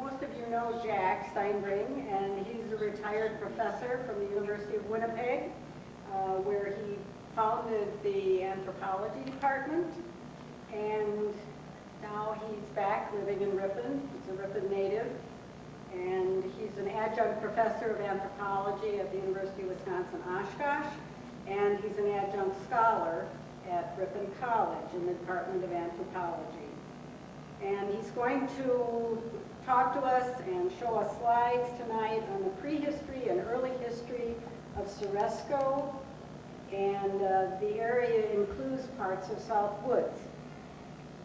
most of you know Jack Steinbring, and he's a retired professor from the University of Winnipeg, where he founded the anthropology department, and now he's back living in Ripon. He's a Ripon native, and he's an adjunct professor of anthropology at the University of Wisconsin-Oshkosh, and he's an adjunct scholar at Ripon College in the Department of Anthropology. And he's going to talk to us and show us slides tonight on the prehistory and early history of Ceresco, and the area includes parts of South Woods.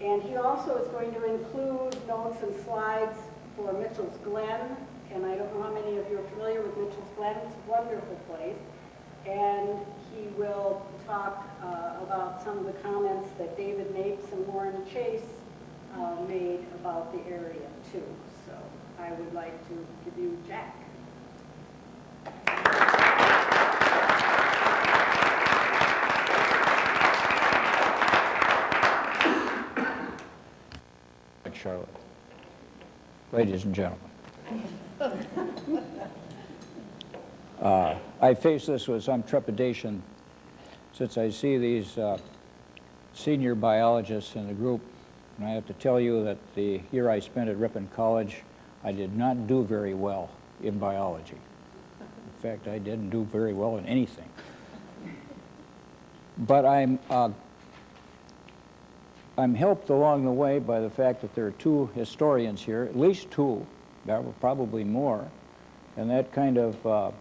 And he also is going to include notes and slides for Mitchell's Glen, and I don't know how many of you are familiar with Mitchell's Glen. It's a wonderful place. And he will talk about some of the comments that David Mapes and Warren Chase made about the area too. So I would like to give you Jack. Charlotte. Ladies and gentlemen. I face this with some trepidation since I see these senior biologists in the group, and I have to tell you that the year I spent at Ripon College, I did not do very well in biology. In fact, I didn't do very well in anything. But I'm helped along the way by the fact that there are two historians here, at least two, there were probably more, and that kind of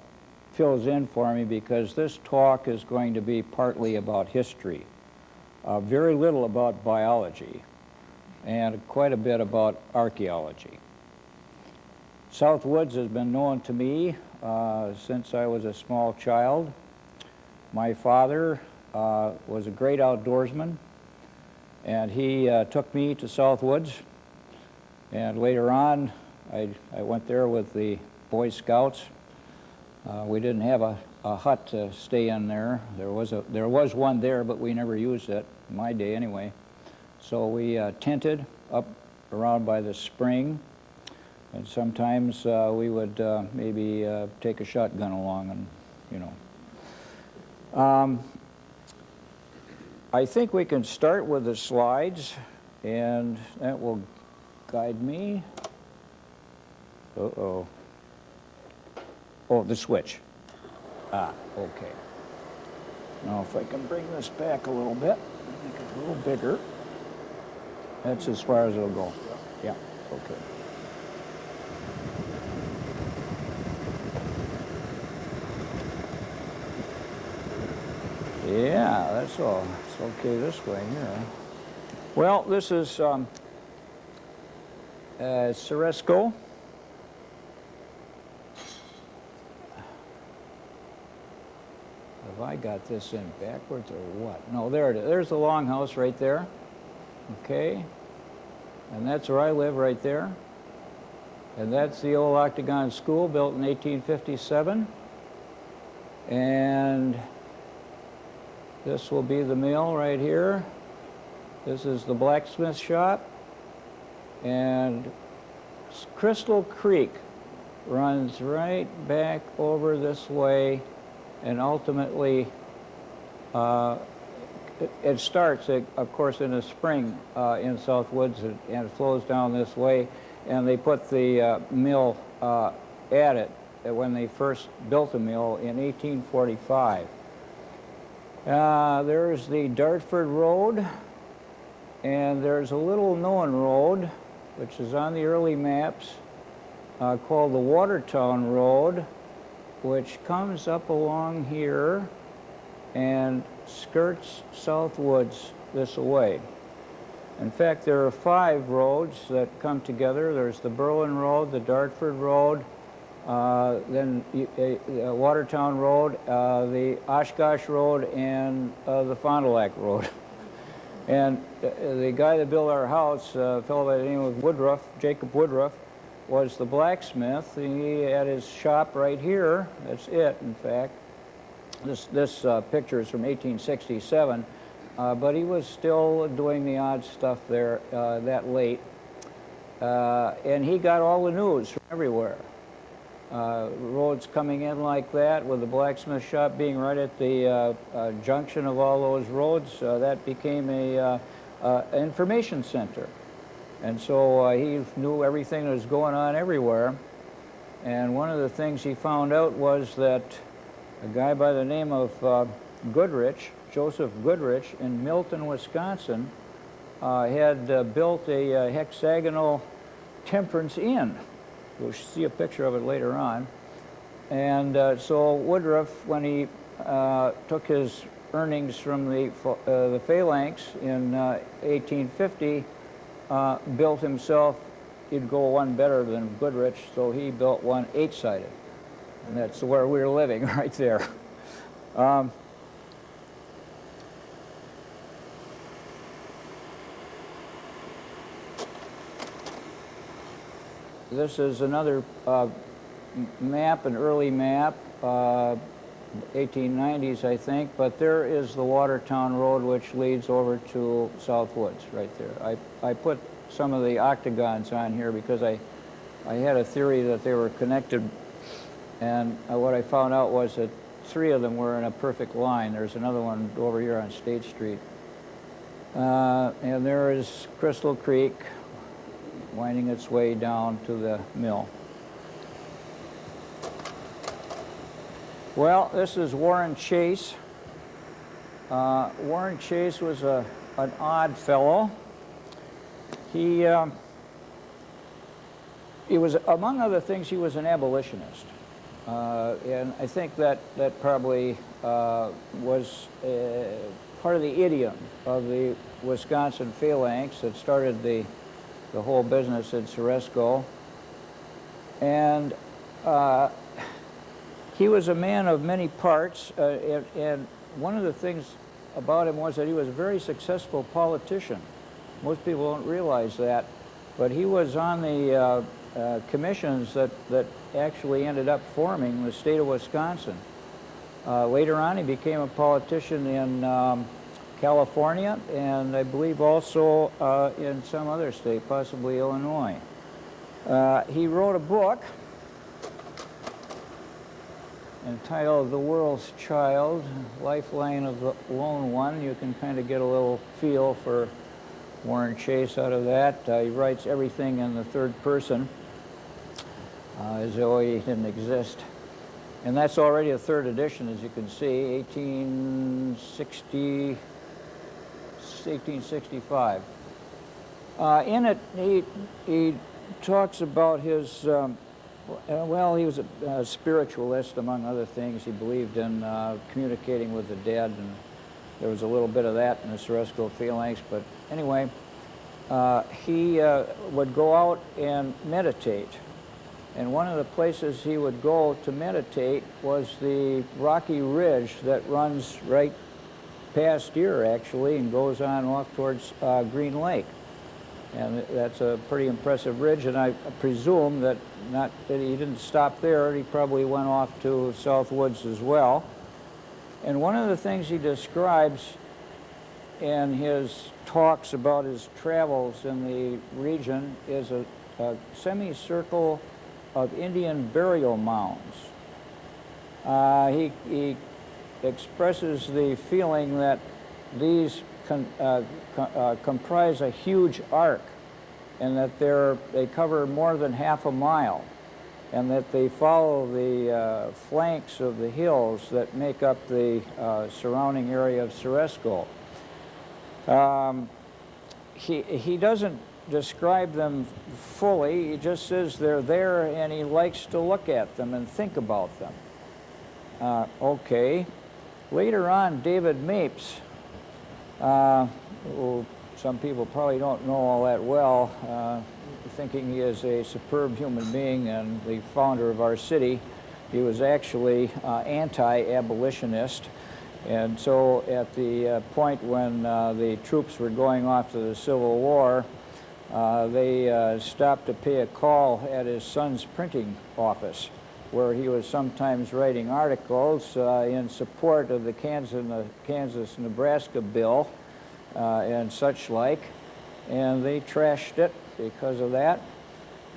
fills in for me because this talk is going to be partly about history, very little about biology, and quite a bit about archaeology. South Woods has been known to me since I was a small child. My father was a great outdoorsman, and he took me to South Woods, and later on I went there with the Boy Scouts. We didn't have a hut to stay in there. There was one there, but we never used it, in my day anyway. So we tented up around by the spring, and sometimes we would maybe take a shotgun along, and you know. I think we can start with the slides, and that will guide me. Uh-oh. Oh, the switch. Ah, okay. Now if I can bring this back a little bit, make it a little bigger. That's as far as it'll go. Yeah, okay. Yeah, that's all. It's okay this way here. Well, this is Ceresco. Have I got this in backwards or what? No, there it is. There's the longhouse right there. Okay. And that's where I live right there. And that's the old Octagon School built in 1857. And this will be the mill right here. This is the blacksmith shop. And Crystal Creek runs right back over this way, and ultimately it starts, of course, in the spring in South Woods, and it flows down this way, and they put the mill at it when they first built the mill in 1845. There's the Dartford Road, and there's a little known road, which is on the early maps, called the Watertown Road, which comes up along here and skirts South Woods this way. In fact, there are 5 roads that come together. There's the Berlin Road, the Dartford Road, then Watertown Road, the Oshkosh Road, and the Fond du Lac Road. And the guy that built our house, a fellow by the name of Woodruff, Jacob Woodruff, was the blacksmith. He had his shop right here. That's it, in fact. This picture is from 1867, but he was still doing the odd stuff there that late. and he got all the news from everywhere. Roads coming in like that, with the blacksmith shop being right at the junction of all those roads, that became a information center. And so he knew everything that was going on everywhere. And one of the things he found out was that a guy by the name of Goodrich, Joseph Goodrich, in Milton, Wisconsin, had built a hexagonal temperance inn. We'll see a picture of it later on. And so Woodruff, when he took his earnings from the phalanx in 1850, built himself, he'd go one better than Goodrich, so he built one 8-sided. And that's where we were living, right there. This is another map, an early map, 1890s, I think, but there is the Watertown Road, which leads over to South Woods, right there. I put some of the octagons on here because I had a theory that they were connected, and what I found out was that 3 of them were in a perfect line. There's another one over here on State Street. And there is Crystal Creek, winding its way down to the mill. Well, this is Warren Chase. Warren Chase was an odd fellow. He was, among other things, he was an abolitionist. And I think that probably was part of the idiom of the Wisconsin phalanx that started the whole business at Ceresco. And he was a man of many parts, and one of the things about him was that he was a very successful politician. Most people don't realize that, but he was on the commissions that actually ended up forming the state of Wisconsin. Later on, he became a politician in California, and I believe also in some other state, possibly Illinois. He wrote a book entitled The World's Child, Lifeline of the Lone One. You can kind of get a little feel for Warren Chase out of that. He writes everything in the third person, as though he didn't exist. And that's already a third edition, as you can see, 1865. In it, he talks about his, well, he was a spiritualist, among other things. He believed in communicating with the dead, and there was a little bit of that in the Ceresco phalanx. But anyway, he would go out and meditate. And one of the places he would go to meditate was the rocky ridge that runs right past here, actually, and goes on off towards Green Lake. And that's a pretty impressive ridge, and I presume that not that he didn't stop there. He probably went off to South Woods as well. And one of the things he describes in his talks about his travels in the region is a semicircle of Indian burial mounds. He expresses the feeling that these comprise a huge arc, and that they cover more than half a mile, and that they follow the flanks of the hills that make up the surrounding area of Ceresco. He doesn't describe them fully. He just says they're there, and he likes to look at them and think about them. Okay. Later on, David Mapes, who some people probably don't know all that well, thinking he is a superb human being and the founder of our city. He was actually anti-abolitionist. And so at the point when the troops were going off to the Civil War, they stopped to pay a call at his son's printing office, where he was sometimes writing articles in support of the Kansas-Nebraska bill and such like. and they trashed it because of that.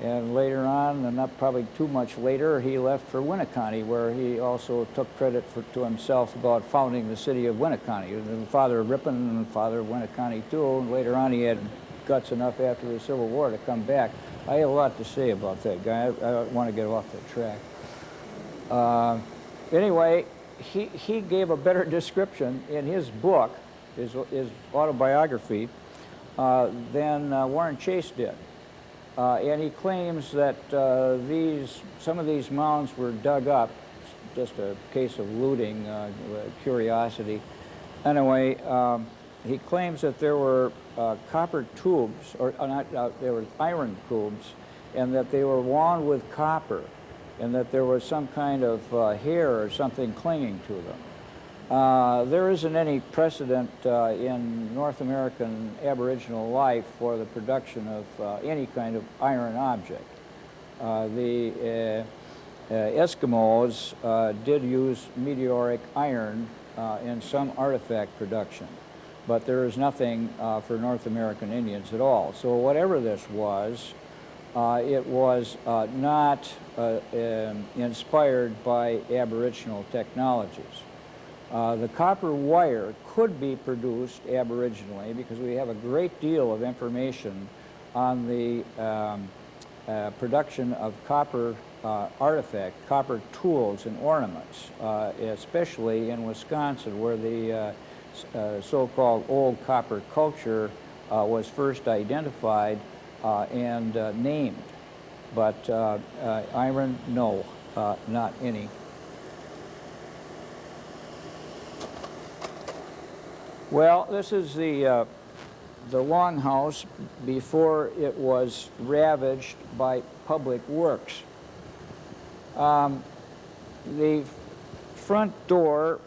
And later on, and not probably too much later, he left for Winneconne, where he also took credit to himself about founding the city of Winneconne. The father of Ripon and the father of Winneconne too, and later on he had guts enough after the Civil War to come back. I have a lot to say about that guy. I don't want to get off the track. Anyway, he gave a better description in his book, his autobiography, than Warren Chase did. And he claims that some of these mounds were dug up, just a case of looting, curiosity. Anyway, he claims that there were copper tubes, or there were iron tubes, and that they were wound with copper, and that there was some kind of hair or something clinging to them. There isn't any precedent in North American Aboriginal life for the production of any kind of iron object. The Eskimos did use meteoric iron in some artifact production, but there is nothing for North American Indians at all. So whatever this was, it was not inspired by Aboriginal technologies. The copper wire could be produced aboriginally because we have a great deal of information on the production of copper copper tools and ornaments, especially in Wisconsin, where the so-called old copper culture was first identified and named. But iron, no, not any. Well, this is the longhouse before it was ravaged by public works. The front door,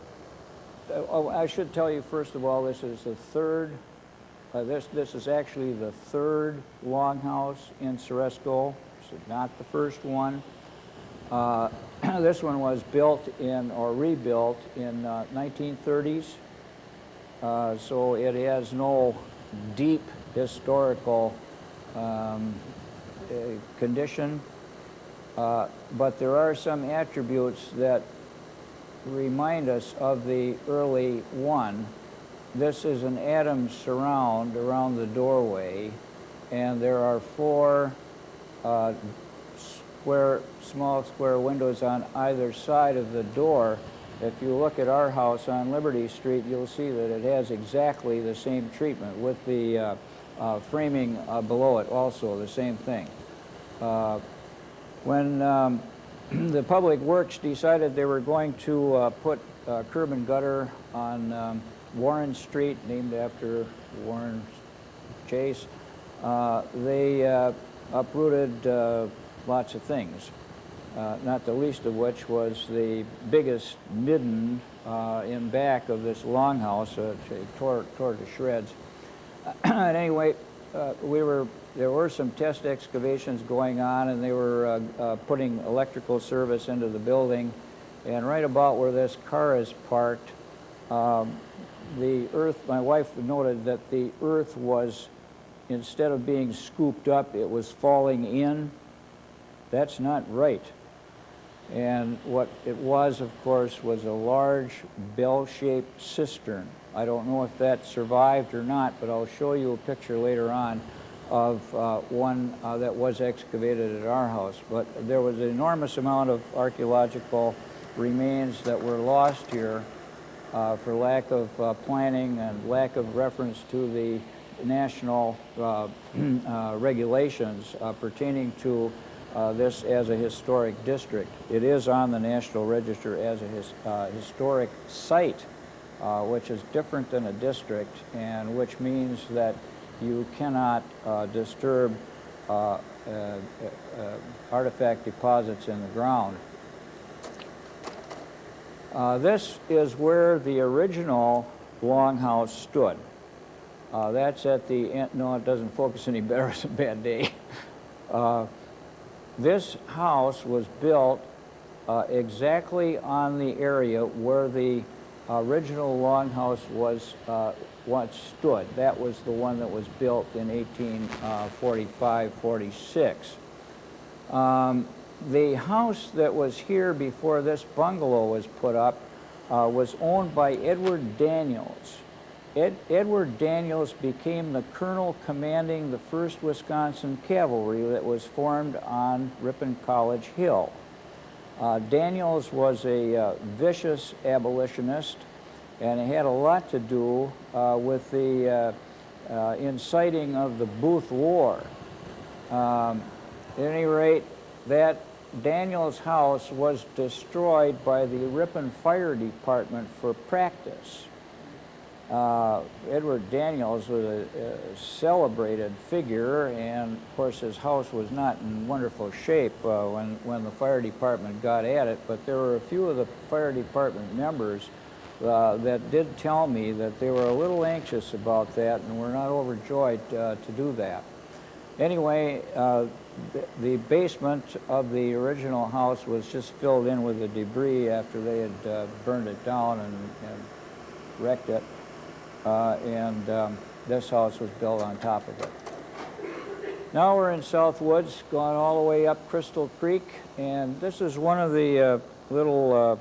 I should tell you first of all, this is the third, this is actually the third longhouse in Ceresco. This is not the first one. This one was built in, or rebuilt in 1930s. So it has no deep historical condition, but there are some attributes that remind us of the early one. This is an Adams surround around the doorway, and there are four small square windows on either side of the door. If you look at our house on Liberty Street, you'll see that it has exactly the same treatment with the framing below it also, the same thing. When the Public Works decided they were going to put curb and gutter on Warren Street, named after Warren Chase, they uprooted lots of things. Not the least of which was the biggest midden in back of this longhouse, tore to shreds. Anyway, there were some test excavations going on, and they were putting electrical service into the building. And right about where this car is parked, the earth, my wife noted that the earth was, instead of being scooped up, it was falling in. That's not right. And what it was, of course, was a large bell-shaped cistern. I don't know if that survived or not, but I'll show you a picture later on of one that was excavated at our house. But there was an enormous amount of archaeological remains that were lost here for lack of planning and lack of reference to the national regulations pertaining to this as a historic district. It is on the National Register as a historic site, which is different than a district, and which means that you cannot disturb artifact deposits in the ground. This is where the original longhouse stood. That's at the end. No, it doesn't focus any better. It's a bad day. This house was built exactly on the area where the original longhouse was once stood. That was the one that was built in 1845-46. The house that was here before this bungalow was put up was owned by Edward Daniels. Edward Daniels became the colonel commanding the 1st Wisconsin Cavalry that was formed on Ripon College Hill. Daniels was a vicious abolitionist, and it had a lot to do with the inciting of the Booth War. At any rate, that Daniels' house was destroyed by the Ripon Fire Department for practice. Edward Daniels was a celebrated figure, and of course his house was not in wonderful shape when the fire department got at it, but there were a few of the fire department members that did tell me that they were a little anxious about that and were not overjoyed to do that. Anyway, the basement of the original house was just filled in with the debris after they had burned it down and wrecked it. This house was built on top of it. Now we're in South Woods, going all the way up Crystal Creek, and this is one of the little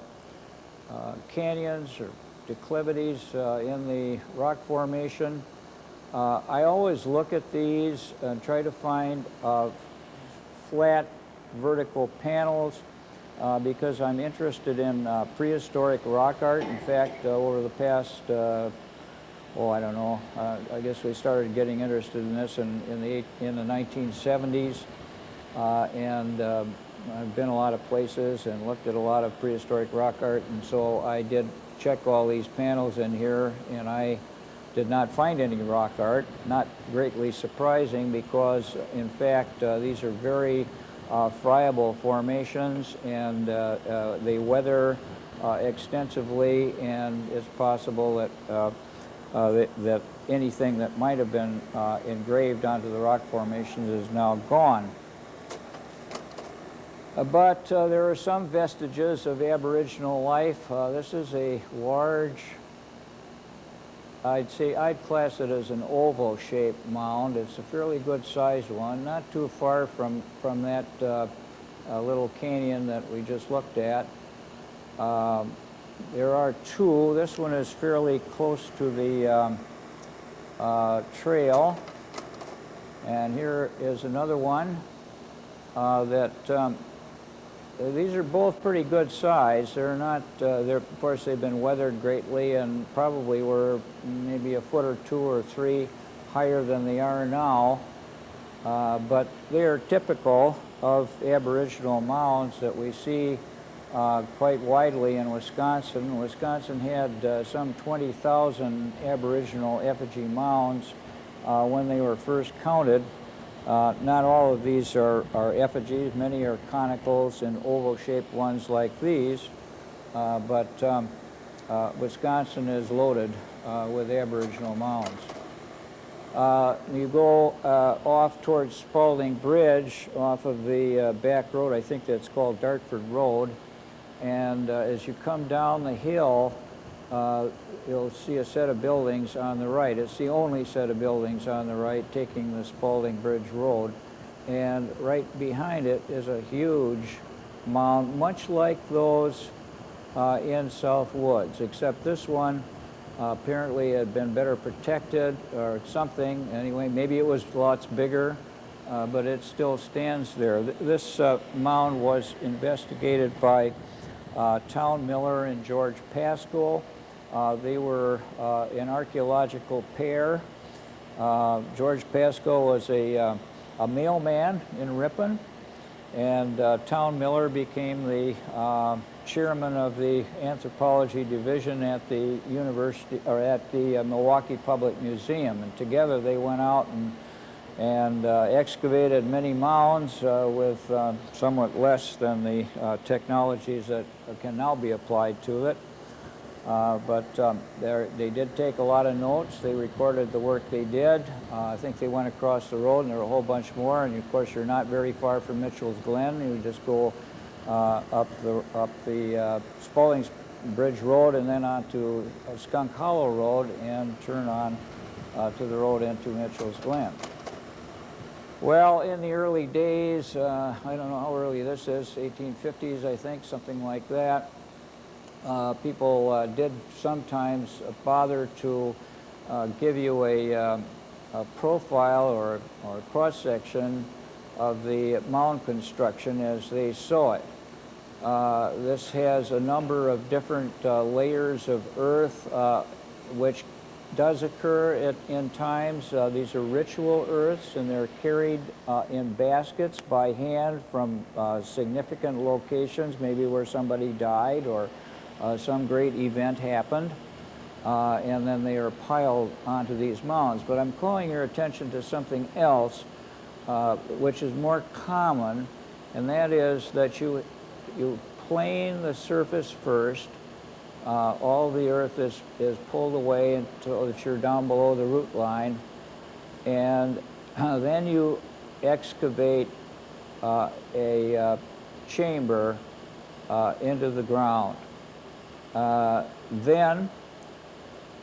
canyons or declivities in the rock formation. I always look at these and try to find flat vertical panels because I'm interested in prehistoric rock art. In fact, over the past I don't know. I guess we started getting interested in this in the 1970s, and I've been a lot of places and looked at a lot of prehistoric rock art, and so I did check all these panels in here, and I did not find any rock art. Not greatly surprising because, in fact, these are very friable formations, and they weather extensively, and it's possible that that anything that might have been engraved onto the rock formations is now gone. But there are some vestiges of Aboriginal life. This is a large, I'd class it as an oval-shaped mound. It's a fairly good-sized one, not too far from that little canyon that we just looked at. There are two. This one is fairly close to the trail, and here is another one these are both pretty good size. They're not, of course they've been weathered greatly and probably were maybe a foot or 2 or 3 higher than they are now, but they are typical of Aboriginal mounds that we see quite widely in Wisconsin. Wisconsin had some 20,000 Aboriginal effigy mounds when they were first counted. Not all of these are effigies. Many are conicals and oval-shaped ones like these, but Wisconsin is loaded with Aboriginal mounds. You go off towards Spalding Bridge off of the back road. I think that's called Dartford Road. And as you come down the hill, you'll see a set of buildings on the right. It's the only set of buildings on the right taking the Spalding Bridge Road. And right behind it is a huge mound, much like those in South Woods, except this one apparently had been better protected or something. Anyway, maybe it was lots bigger, but it still stands there. This mound was investigated by Town Miller and George Pascoe. They were an archaeological pair. George Pascoe was a mailman in Ripon, and Town Miller became the chairman of the anthropology division at the university, or at the Milwaukee Public Museum. And together they went out and excavated many mounds with somewhat less than the technologies that can now be applied to it. But they did take a lot of notes. They recorded the work they did. I think they went across the road, and there were a whole bunch more. And of course, you're not very far from Mitchell's Glen. You just go up the Spalding Bridge Road and then onto Skunk Hollow Road and turn on to the road into Mitchell's Glen. Well, in the early days, I don't know how early this is, 1850s, I think, something like that, people did sometimes bother to give you a profile or cross-section of the mound construction as they saw it. This has a number of different layers of earth, which does occur in times. These are ritual earths, and they're carried in baskets by hand from significant locations, maybe where somebody died or some great event happened, and then they are piled onto these mounds. But I'm calling your attention to something else, which is more common, and that is that you plane the surface first. All the earth is pulled away until that you're down below the root line, and then you excavate a chamber into the ground. Then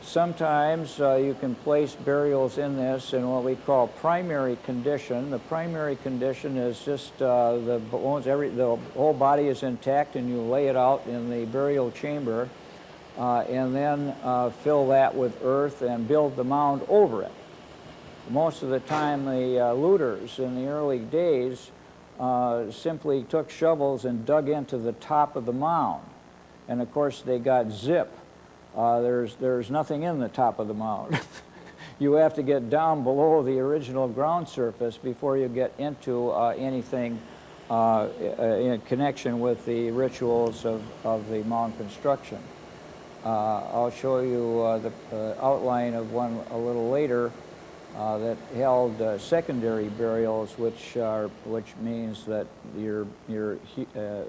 sometimes you can place burials in this in what we call primary condition. The primary condition is just the bones, the whole body is intact, and you lay it out in the burial chamber, and then fill that with earth and build the mound over it. Most of the time, the looters in the early days simply took shovels and dug into the top of the mound. And of course, they got zip. There's nothing in the top of the mound. You have to get down below the original ground surface before you get into anything in connection with the rituals of the mound construction. I'll show you the outline of one a little later that held secondary burials, which means that the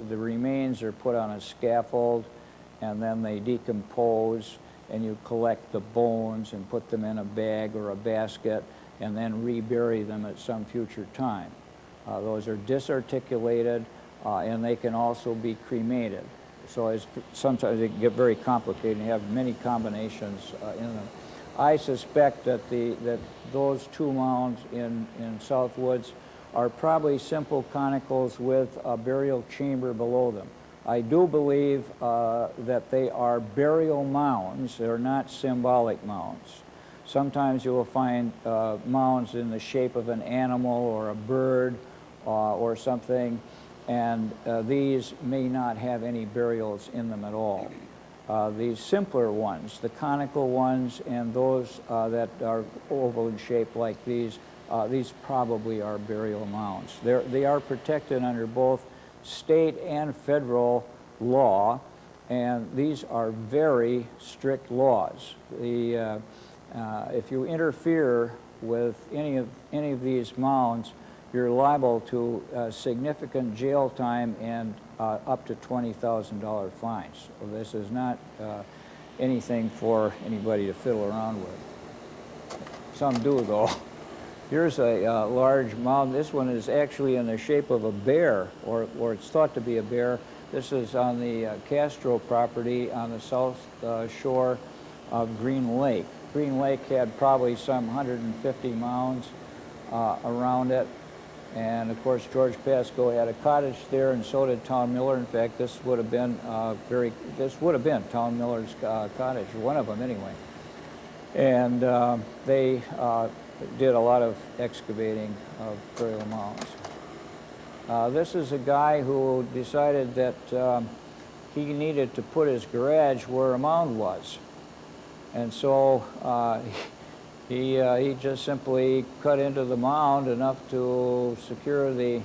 remains are put on a scaffold, and then they decompose, and you collect the bones and put them in a bag or a basket, and then rebury them at some future time. Those are disarticulated, and they can also be cremated. So sometimes they get very complicated and have many combinations in them. I suspect that those two mounds in Southwoods are probably simple conicals with a burial chamber below them. I do believe that they are burial mounds. They're not symbolic mounds. Sometimes you will find mounds in the shape of an animal or a bird or something, and these may not have any burials in them at all. These simpler ones, the conical ones, and those that are oval in shape like these probably are burial mounds. They are protected under both state and federal law, and these are very strict laws. If you interfere with any of these mounds, you're liable to significant jail time and up to $20,000 fines. So this is not anything for anybody to fiddle around with. Some do, though. Here's a large mound. This one is actually in the shape of a bear, or it's thought to be a bear. This is on the Castro property on the south shore of Green Lake. Green Lake had probably some 150 mounds around it. And of course, George Pascoe had a cottage there, and so did Town Miller. In fact, this would have been Town Miller's cottage, one of them anyway. And they did a lot of excavating of burial mounds. This is a guy who decided that he needed to put his garage where a mound was, and so he just simply cut into the mound enough to secure the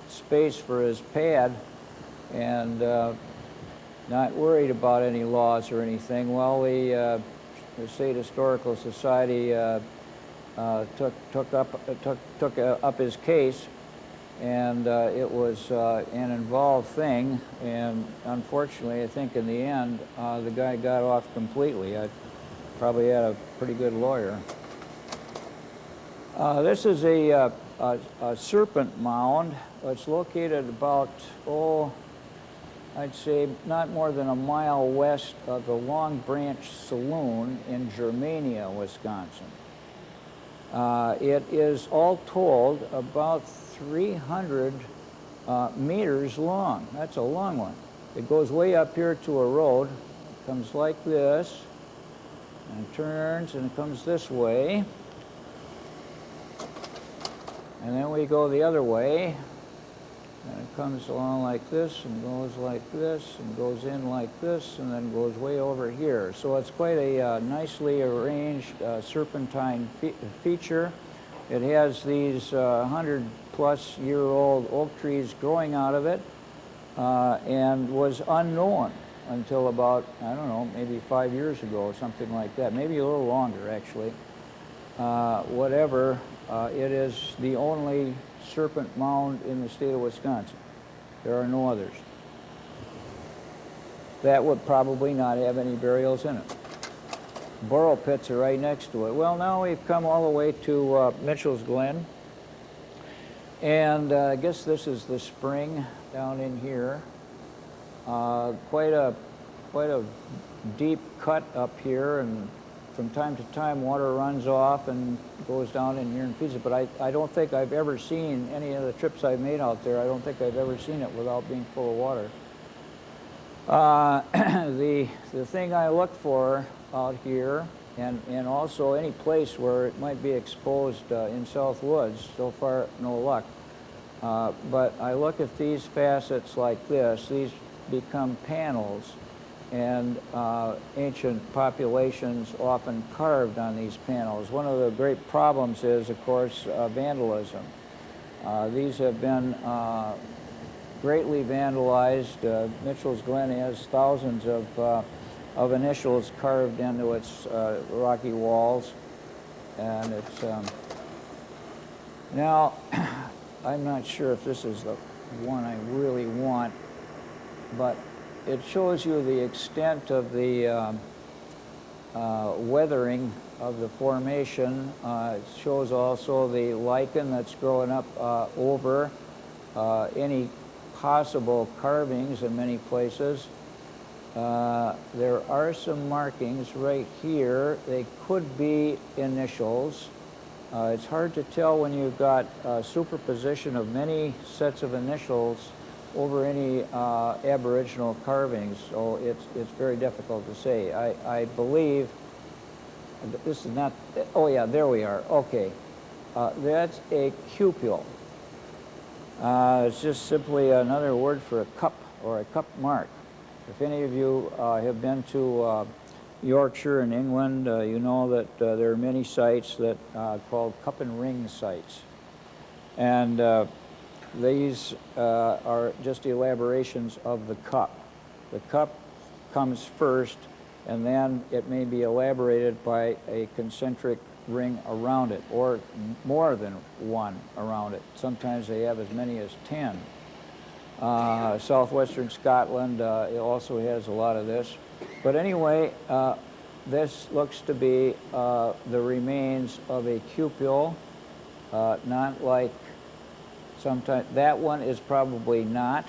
space for his pad, and not worried about any laws or anything. Well, the State Historical Society took up his case, and it was an involved thing, and unfortunately, I think in the end, the guy got off completely. I probably had a pretty good lawyer. This is a serpent mound. It's located about, I'd say not more than a mile west of the Long Branch Saloon in Germania, Wisconsin. It is all told about 300 meters long. That's a long one. It goes way up here to a road. It comes like this, and turns, and it comes this way. And then we go the other way, and it comes along like this, and goes like this, and goes in like this, and then goes way over here. So it's quite a nicely arranged serpentine feature. It has these 100-plus-year-old oak trees growing out of it, and was unknown until about, I don't know, maybe 5 years ago, something like that. Maybe a little longer, actually. Whatever, it is the only serpent mound in the state of Wisconsin. There are no others. That would probably not have any burials in it. Borrow pits are right next to it. Well, now we've come all the way to Mitchell's Glen. And I guess this is the spring down in here. Quite a deep cut up here, and from time to time water runs off and goes down in here and feeds it. But I don't think I've ever seen any of the trips I've made out there. I don't think I've ever seen it without being full of water. The thing I look for out here, and also any place where it might be exposed in South Woods, so far no luck. But I look at these facets like this. These become panels, and ancient populations often carved on these panels. One of the great problems is, of course, vandalism. These have been greatly vandalized. Mitchell's Glen has thousands of initials carved into its rocky walls, and it's now I'm not sure if this is the one I really want, but it shows you the extent of the weathering of the formation. It shows also the lichen that's growing up over any possible carvings in many places. There are some markings right here. They could be initials. It's hard to tell when you've got superposition of many sets of initials over any aboriginal carvings, so it's very difficult to say. I believe this is not, oh yeah, there we are, okay. That's a cupule. It's just simply another word for a cup or a cup mark. If any of you have been to Yorkshire in England, you know that there are many sites that called cup and ring sites. And these are just elaborations of the cup. The cup comes first, and then it may be elaborated by a concentric ring around it, or more than one around it. Sometimes they have as many as 10. Southwestern Scotland it also has a lot of this. But anyway, this looks to be the remains of a cupule, not like sometimes. That one is probably not.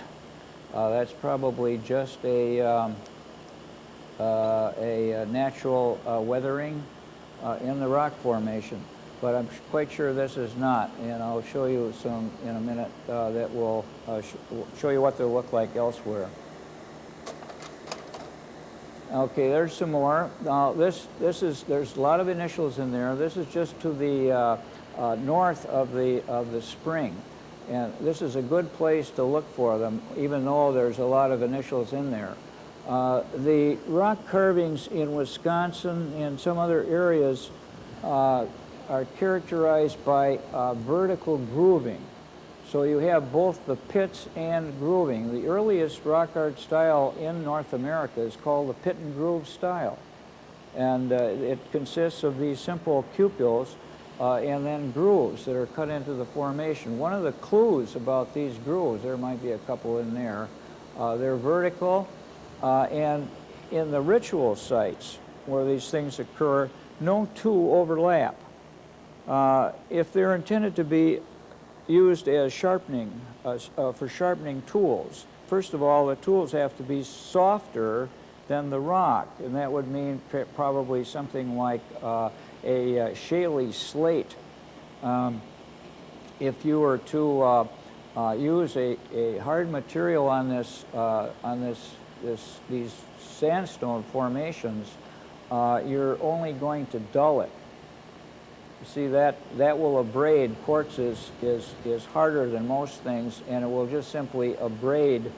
That's probably just a natural weathering in the rock formation. But I'm quite sure this is not, and I'll show you some in a minute that will show you what they look like elsewhere. Okay, there's some more. This is, there's a lot of initials in there. This is just to the north of the spring, and this is a good place to look for them, even though there's a lot of initials in there. The rock carvings in Wisconsin and some other areas are characterized by vertical grooving. So you have both the pits and grooving. The earliest rock art style in North America is called the pit and groove style. And it consists of these simple cupules and then grooves that are cut into the formation. One of the clues about these grooves, there might be a couple in there, they're vertical, and in the ritual sites where these things occur, no two overlap. If they're intended to be used as sharpening, for sharpening tools, first of all, the tools have to be softer than the rock, and that would mean probably something like a shaly slate. If you were to use a hard material on these sandstone formations, you're only going to dull it. You see, that will abrade. Quartz is harder than most things, and it will just simply abrade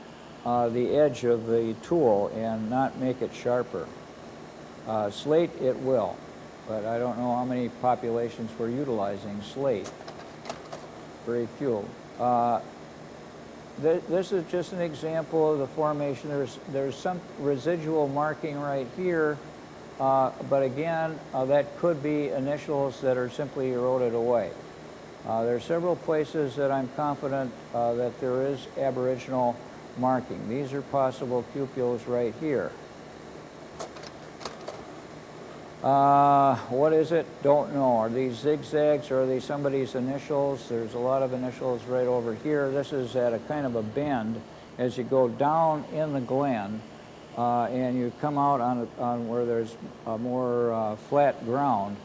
the edge of the tool and not make it sharper. Slate, it will, but I don't know how many populations were utilizing slate. Very few. This is just an example of the formation. There's some residual marking right here, but again, that could be initials that are simply eroded away. There are several places that I'm confident that there is aboriginal marking. These are possible cupules right here. What is it? Don't know. Are these zigzags or are they somebody's initials? There's a lot of initials right over here. This is at a kind of a bend as you go down in the glen and you come out on where there's more flat ground.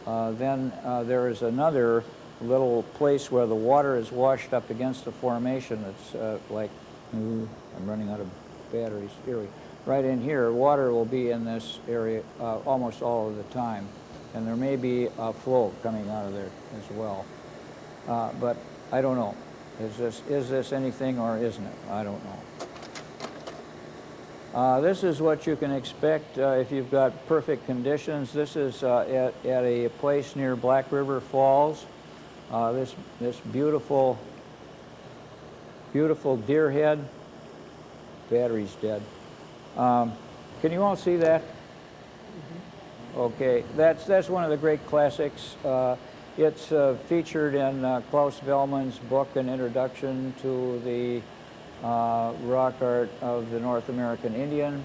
Then there is another little place where the water is washed up against the formation. It's like, I'm running out of batteries here. Right in here, water will be in this area almost all of the time, and there may be a flow coming out of there as well. But I don't know. Is this anything or isn't it? I don't know. This is what you can expect if you've got perfect conditions. This is at a place near Black River Falls. This beautiful deer head. Battery's dead. Can you all see that? Mm-hmm. Okay, that's one of the great classics. It's featured in Klaus Wellman's book, An Introduction to the Rock Art of the North American Indian,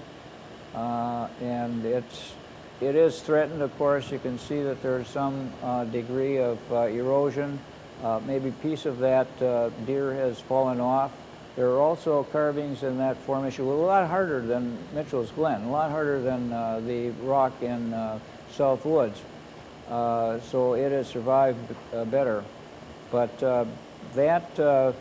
and it is threatened. Of course, you can see that there's some degree of erosion. Maybe a piece of that deer has fallen off. There are also carvings in that formation a lot harder than Mitchell's Glen, a lot harder than the rock in South Woods. So it has survived better. But that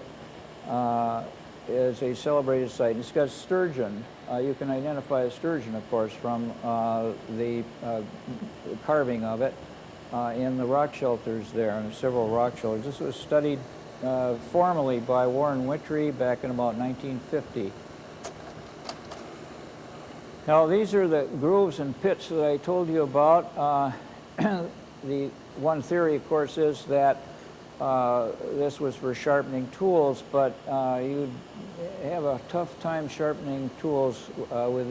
is a celebrated site. It's got sturgeon. You can identify a sturgeon, of course, from the carving of it in the rock shelters there, and several rock shelters. This was studied formally by Warren Whittree back in about 1950. Now these are the grooves and pits that I told you about. The one theory, of course, is that this was for sharpening tools, but you'd have a tough time sharpening tools with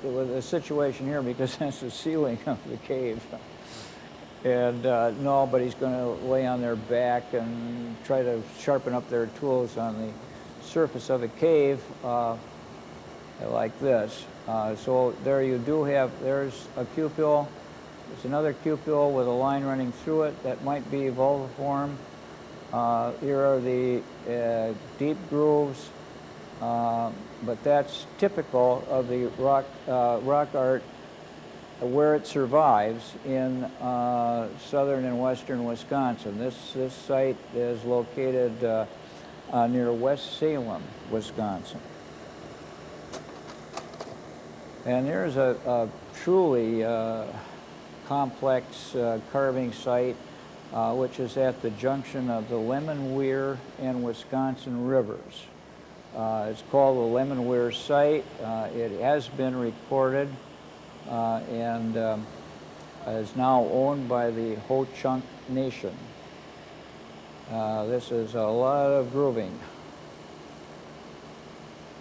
the situation here, because that's the ceiling of the cave. And nobody's going to lay on their back and try to sharpen up their tools on the surface of a cave like this. So there you do have, there's a cupule. There's another cupule with a line running through it that might be vulviform. Here are the deep grooves, but that's typical of the rock art where it survives in southern and western Wisconsin. This site is located near West Salem, Wisconsin. And there's a truly complex carving site which is at the junction of the Lemon Weir and Wisconsin rivers. It's called the Lemon Weir site. It has been recorded and is now owned by the Ho-Chunk Nation. This is a lot of grooving.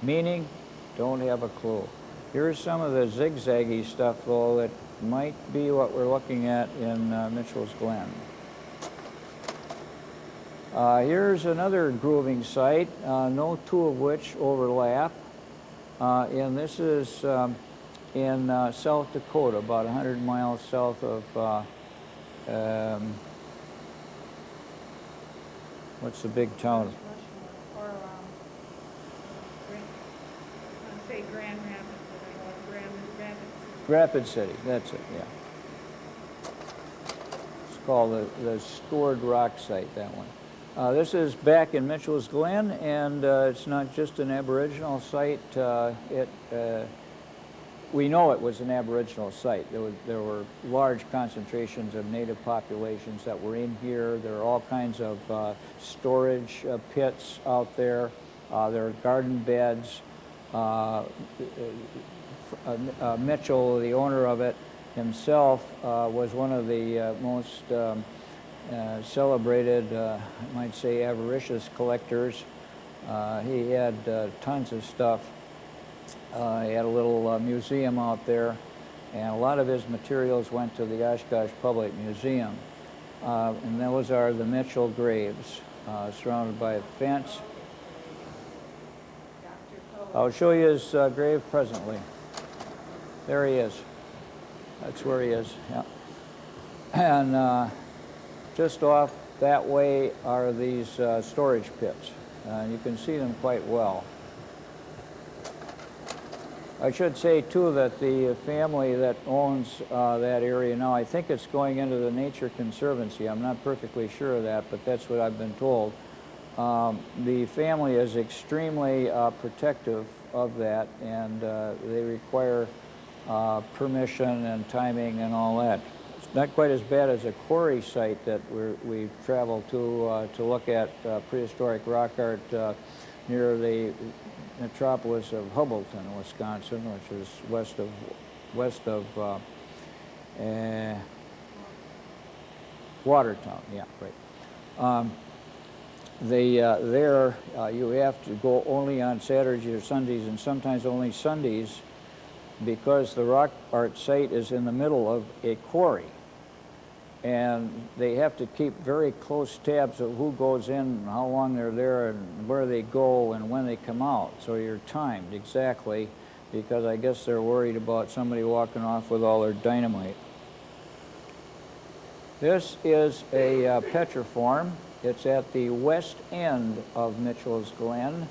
Meaning, don't have a clue. Here's some of the zigzaggy stuff, though, that might be what we're looking at in Mitchell's Glen. Here's another grooving site, no two of which overlap. And this is in South Dakota, about 100 miles south of, what's the big town? Rapid City, that's it, yeah. It's called the Stored Rock Site, that one. This is back in Mitchell's Glen, and it's not just an Aboriginal site. We know it was an Aboriginal site. There were large concentrations of native populations that were in here. There are all kinds of storage pits out there. There are garden beds. Mitchell, the owner of it himself, was one of the most celebrated, I might say, avaricious collectors. He had tons of stuff. He had a little museum out there, and a lot of his materials went to the Oshkosh Public Museum. And those are the Mitchell graves, surrounded by a fence. I'll show you his grave presently. There he is. That's where he is, yeah. And just off that way are these storage pits. You can see them quite well. I should say, too, that the family that owns that area now, I think it's going into the Nature Conservancy. I'm not perfectly sure of that, but that's what I've been told. The family is extremely protective of that, and they require permission and timing and all that. It's not quite as bad as a quarry site that we traveled to look at prehistoric rock art near the metropolis of Hubbleton, Wisconsin, which is west of Watertown. Yeah, right. There you have to go only on Saturdays or Sundays, and sometimes only Sundays, because the rock art site is in the middle of a quarry. And they have to keep very close tabs of who goes in, and how long they're there, and where they go, and when they come out. So you're timed exactly, because I guess they're worried about somebody walking off with all their dynamite. This is a petriform. It's at the west end of Mitchell's Glen,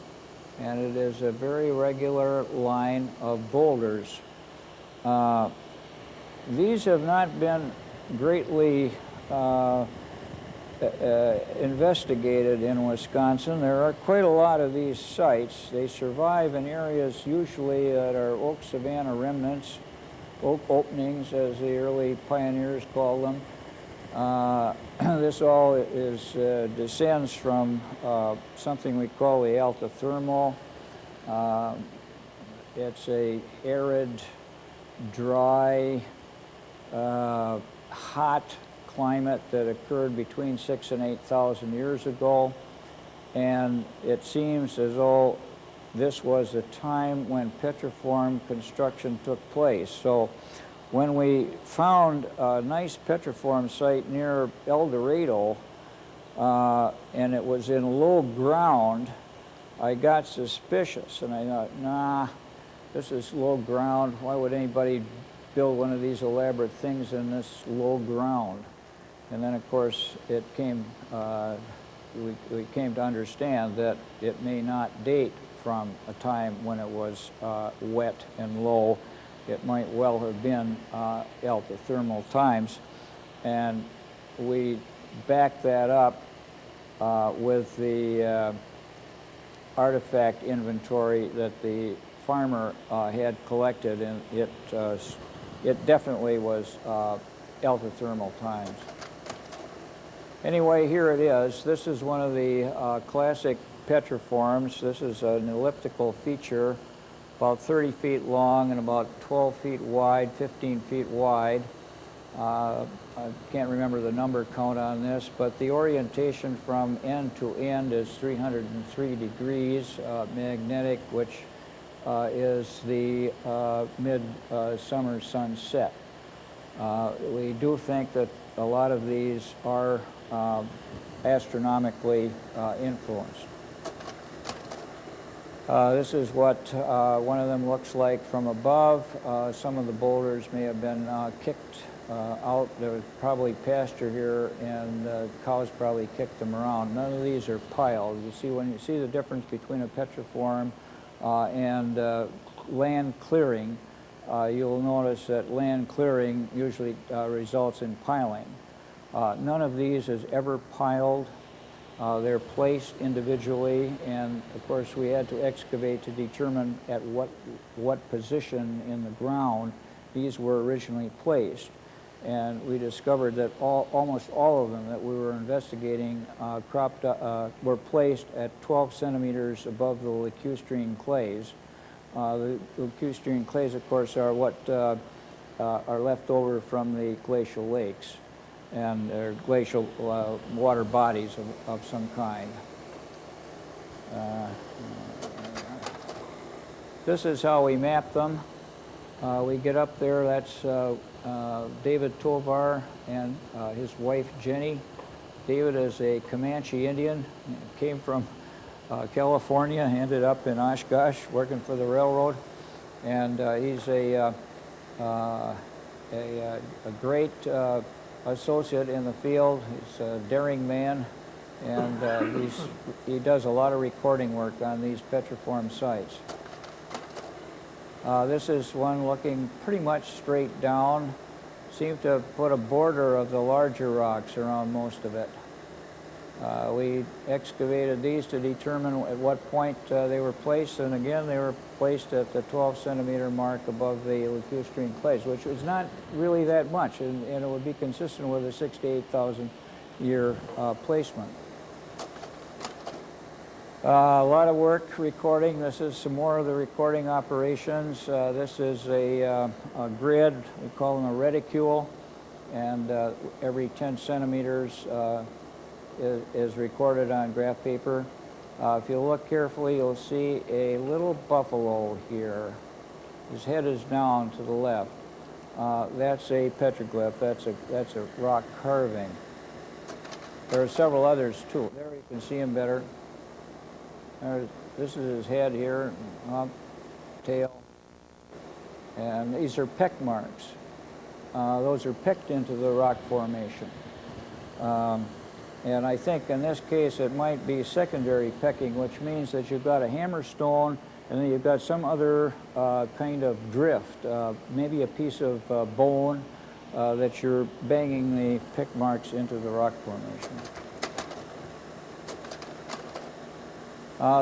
and it is a very regular line of boulders. These have not been greatly investigated in Wisconsin. There are quite a lot of these sites. They survive in areas usually that are oak savanna remnants, oak openings, as the early pioneers called them. This all is descends from something we call the altithermal. It's a arid, dry, hot climate that occurred between 6,000 and 8,000 years ago, and it seems as though this was a time when petriform construction took place. So when we found a nice petriform site near El Dorado, and it was in low ground, I got suspicious, and I thought, nah, this is low ground. Why would anybody build one of these elaborate things in this low ground? And then, of course, it came, we came to understand that it may not date from a time when it was wet and low. It might well have been altithermal times. And we backed that up with the artifact inventory that the farmer had collected, and it definitely was altithermal times. Anyway, here it is. This is one of the classic petriforms. This is an elliptical feature, about 30 feet long and about 12 feet wide, 15 feet wide. I can't remember the number count on this, but the orientation from end to end is 303 degrees magnetic, which is the mid-summer sunset. We do think that a lot of these are astronomically influenced. This is what one of them looks like from above. Some of the boulders may have been kicked out. There was probably pasture here, and cows probably kicked them around. None of these are piled. You see, when you see the difference between a petriform and land clearing, you'll notice that land clearing usually results in piling. None of these is ever piled. They're placed individually, and of course we had to excavate to determine at what position in the ground these were originally placed. And we discovered that almost all of them that we were investigating were placed at 12 centimeters above the lacustrine clays. The lacustrine clays, of course, are what are left over from the glacial lakes and they're glacial water bodies of some kind. This is how we map them. We get up there, that's David Tovar and his wife Jenny. David is a Comanche Indian, came from California, ended up in Oshkosh working for the railroad, and he's a great associate in the field. He's a daring man, and he does a lot of recording work on these petriform sites. This is one looking pretty much straight down. Seemed to put a border of the larger rocks around most of it. We excavated these to determine at what point they were placed, and again they were placed at the 12 centimeter mark above the lacustrine clays, which was not really that much, and it would be consistent with a 6,000 to 8,000 year placement. A lot of work recording. This is some more of the recording operations. This is a grid, we call them a reticule, and every 10 centimeters is recorded on graph paper. If you look carefully, you'll see a little buffalo here. His head is down to the left. That's a petroglyph. That's a rock carving. There are several others too. There you can see him better. This is his head here, hump, tail, and these are peck marks. Those are pecked into the rock formation. And I think in this case it might be secondary pecking, which means that you've got a hammerstone and then you've got some other kind of drift, maybe a piece of bone that you're banging the peck marks into the rock formation.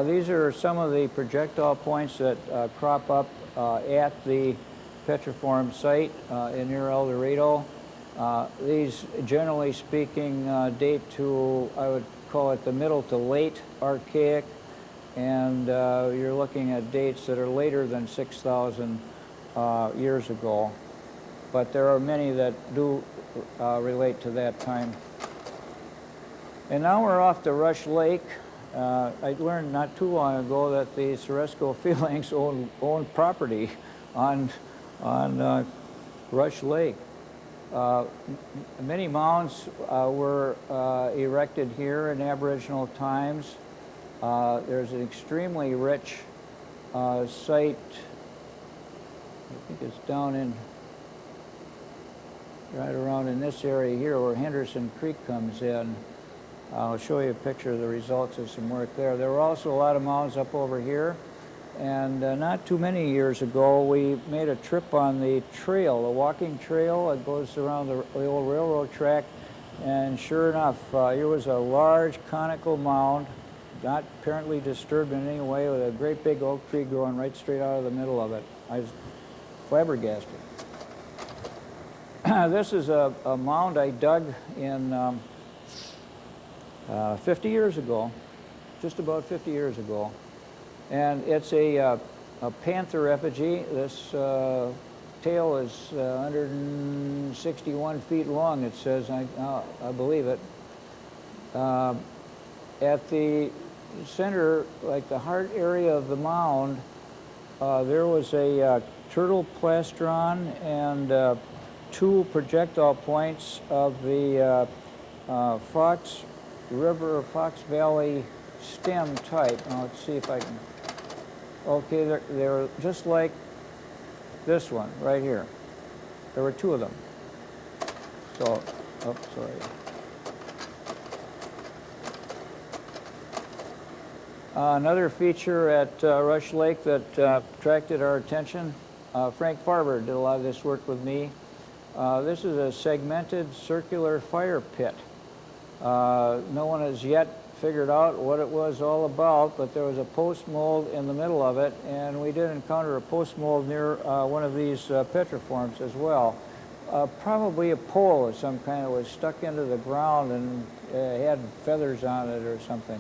These are some of the projectile points that crop up at the petriform site near El Dorado. These, generally speaking, date to, I would call it the middle to late Archaic, and you're looking at dates that are later than 6,000 years ago. But there are many that do relate to that time. And now we're off to Rush Lake. I learned not too long ago that the Ceresco Phalanx owned property on Rush Lake. Many mounds were erected here in Aboriginal times. There's an extremely rich site, I think it's down in, right around in this area here where Henderson Creek comes in. I'll show you a picture of the results of some work there. There were also a lot of mounds up over here. And not too many years ago, we made a trip on the trail, the walking trail that goes around the old railroad track. And sure enough, here was a large conical mound, not apparently disturbed in any way, with a great big oak tree growing right straight out of the middle of it. I was flabbergasted. This is a mound I dug in 50 years ago, just about 50 years ago. And it's a panther effigy. This tail is 161 feet long, it says. I believe it. At the center, like the heart area of the mound, there was a turtle plastron and 2 projectile points of the Fox River or Fox Valley stem type. Now let's see if I can. Okay, they're just like this one right here. There were 2 of them. So, oh, sorry. Another feature at Rush Lake that attracted our attention Frank Farber did a lot of this work with me. This is a segmented circular fire pit. No one has yet figured out what it was all about, but there was a post mold in the middle of it, and we did encounter a post mold near one of these petriforms as well. Probably a pole of some kind that was stuck into the ground and had feathers on it or something.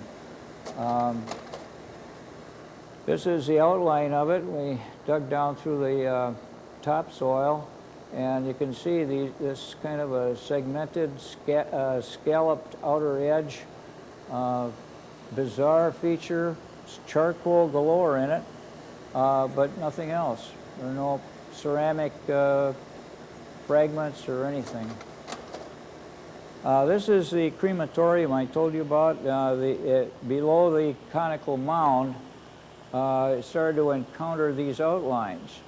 This is the outline of it. We dug down through the topsoil, and you can see this kind of a segmented, scalloped outer edge. Bizarre feature, charcoal galore in it, but nothing else. There are no ceramic fragments or anything. This is the crematorium I told you about. Below the conical mound, it started to encounter these outlines.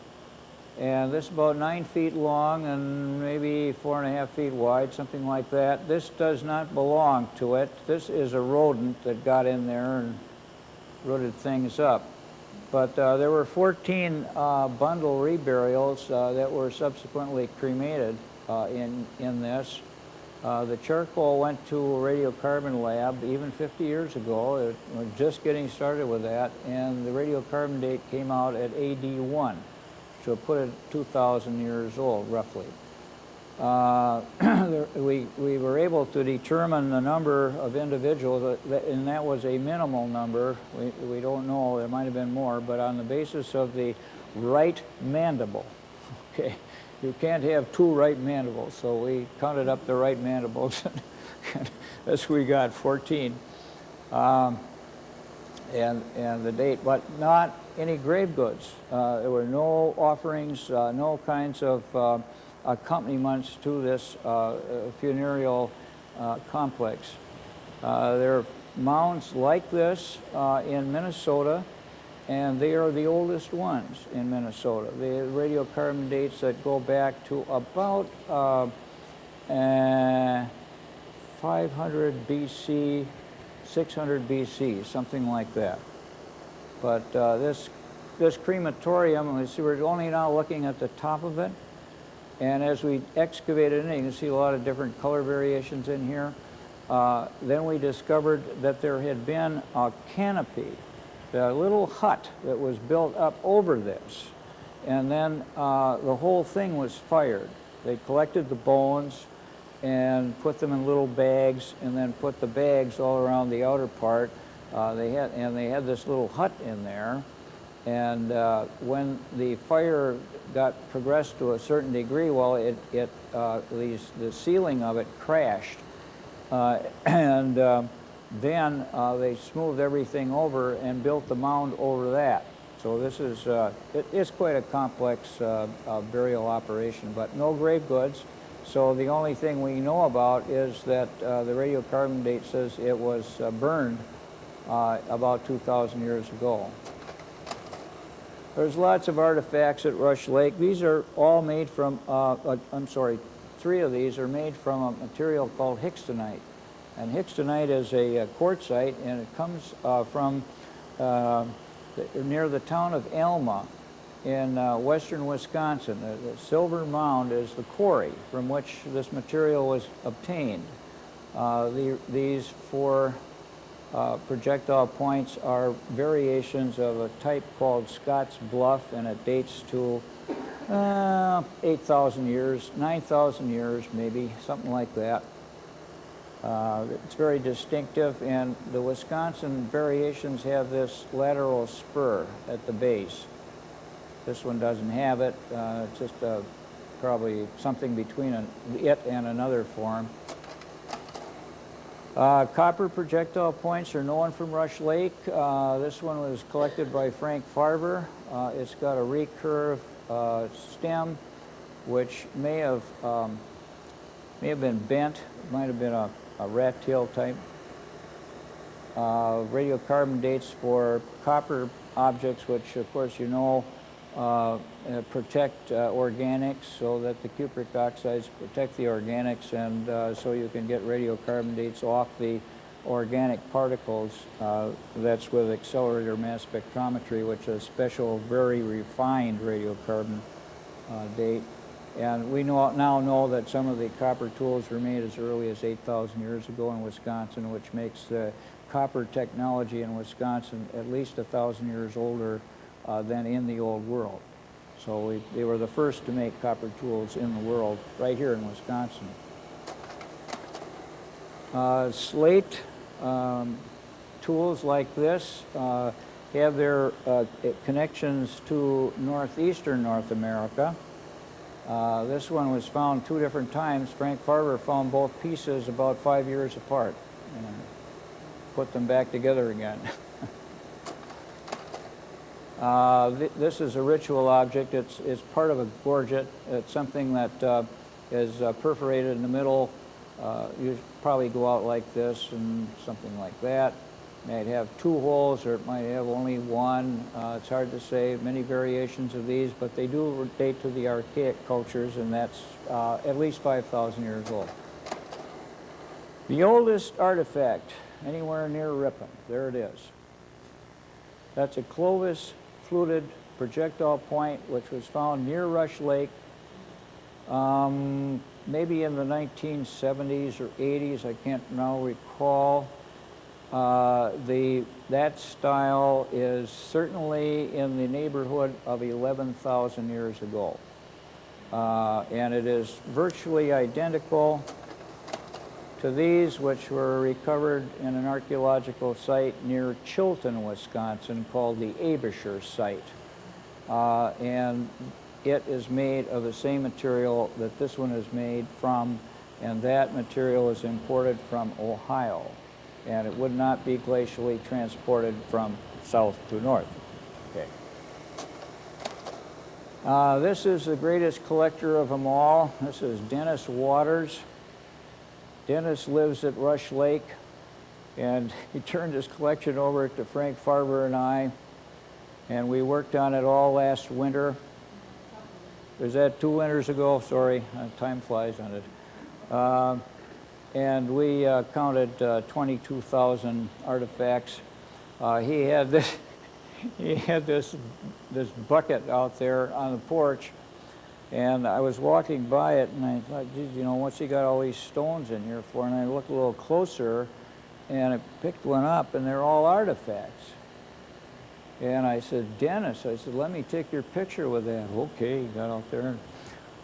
And this is about 9 feet long and maybe 4.5 feet wide, something like that. This does not belong to it. This is a rodent that got in there and rooted things up. But there were 14 bundle reburials that were subsequently cremated in this. The charcoal went to a radiocarbon lab even 50 years ago. It was just getting started with that, and the radiocarbon date came out at AD 1. So put it 2,000 years old, roughly. We were able to determine the number of individuals, and that was a minimal number. We don't know, there might have been more, but on the basis of the right mandible. Okay, you can't have 2 right mandibles, so we counted up the right mandibles, and thus we got 14. And the date, but not any grave goods. There were no offerings, no kinds of accompaniments to this funereal complex. There are mounds like this in Minnesota, and they are the oldest ones in Minnesota. The radiocarbon dates that go back to about 500 BC, 600 BC, something like that. But this crematorium, we're only now looking at the top of it, and as we excavated it, you can see a lot of different color variations in here. Then we discovered that there had been a canopy, a little hut that was built up over this, and then the whole thing was fired. They collected the bones and put them in little bags, and then put the bags all around the outer part. They had this little hut in there, and when the fire progressed to a certain degree, well, the ceiling of it crashed, and then they smoothed everything over and built the mound over that. So this is it's quite a complex burial operation, but no grave goods. So the only thing we know about is that the radiocarbon date says it was burned about 2,000 years ago. There's lots of artifacts at Rush Lake. These are all made from, I'm sorry, 3 of these are made from a material called hickstonite. And hickstonite is a quartzite, and it comes from near the town of Alma in western Wisconsin. The Silver Mound is the quarry from which this material was obtained. These 4 projectile points are variations of a type called Scott's Bluff, and it dates to 8,000 years, 9,000 years maybe, something like that. It's very distinctive, and the Wisconsin variations have this lateral spur at the base. This one doesn't have it. It's just probably something between it and another form. Copper projectile points are known from Rush Lake. This one was collected by Frank Farber. It's got a recurve stem, which may have been bent. It might have been a rat tail type. Radiocarbon dates for copper objects, which of course you know protect organics, so that the cupric oxides protect the organics, and so you can get radiocarbon dates off the organic particles. That's with accelerator mass spectrometry, which is a special, very refined radiocarbon date. And we now know that some of the copper tools were made as early as 8,000 years ago in Wisconsin, which makes the copper technology in Wisconsin at least 1,000 years older than in the old world. So they were the first to make copper tools in the world, right here in Wisconsin. Slate tools like this have their connections to northeastern North America. This one was found 2 different times. Frank Farber found both pieces about 5 years apart and put them back together again. This is a ritual object. It's part of a gorget. It's something that is perforated in the middle. You probably go out like this and something like that. It might have 2 holes, or it might have only 1. It's hard to say. Many variations of these, but they do date to the archaic cultures, and that's at least 5,000 years old. The oldest artifact anywhere near Ripon, there it is. That's a Clovis fluted projectile point, which was found near Rush Lake, maybe in the 1970s or 80s, I can't now recall. That style is certainly in the neighborhood of 11,000 years ago. And it is virtually identical to these, which were recovered in an archaeological site near Chilton, Wisconsin, called the Abisher site. And it is made of the same material that this one is made from, and that material is imported from Ohio. And it would not be glacially transported from south to north. Okay. This is the greatest collector of them all. This is Dennis Waters. Dennis lives at Rush Lake, and he turned his collection over to Frank Farber and I, and we worked on it all last winter. Was that 2 winters ago? Sorry, time flies on it. And we counted 22,000 artifacts. He had this bucket out there on the porch, and I was walking by it, and I thought, geez, you know, what's he got all these stones in here for? And I looked a little closer, and I picked one up, and they're all artifacts. And I said, Dennis, I said, let me take your picture with that. Okay, he got out there and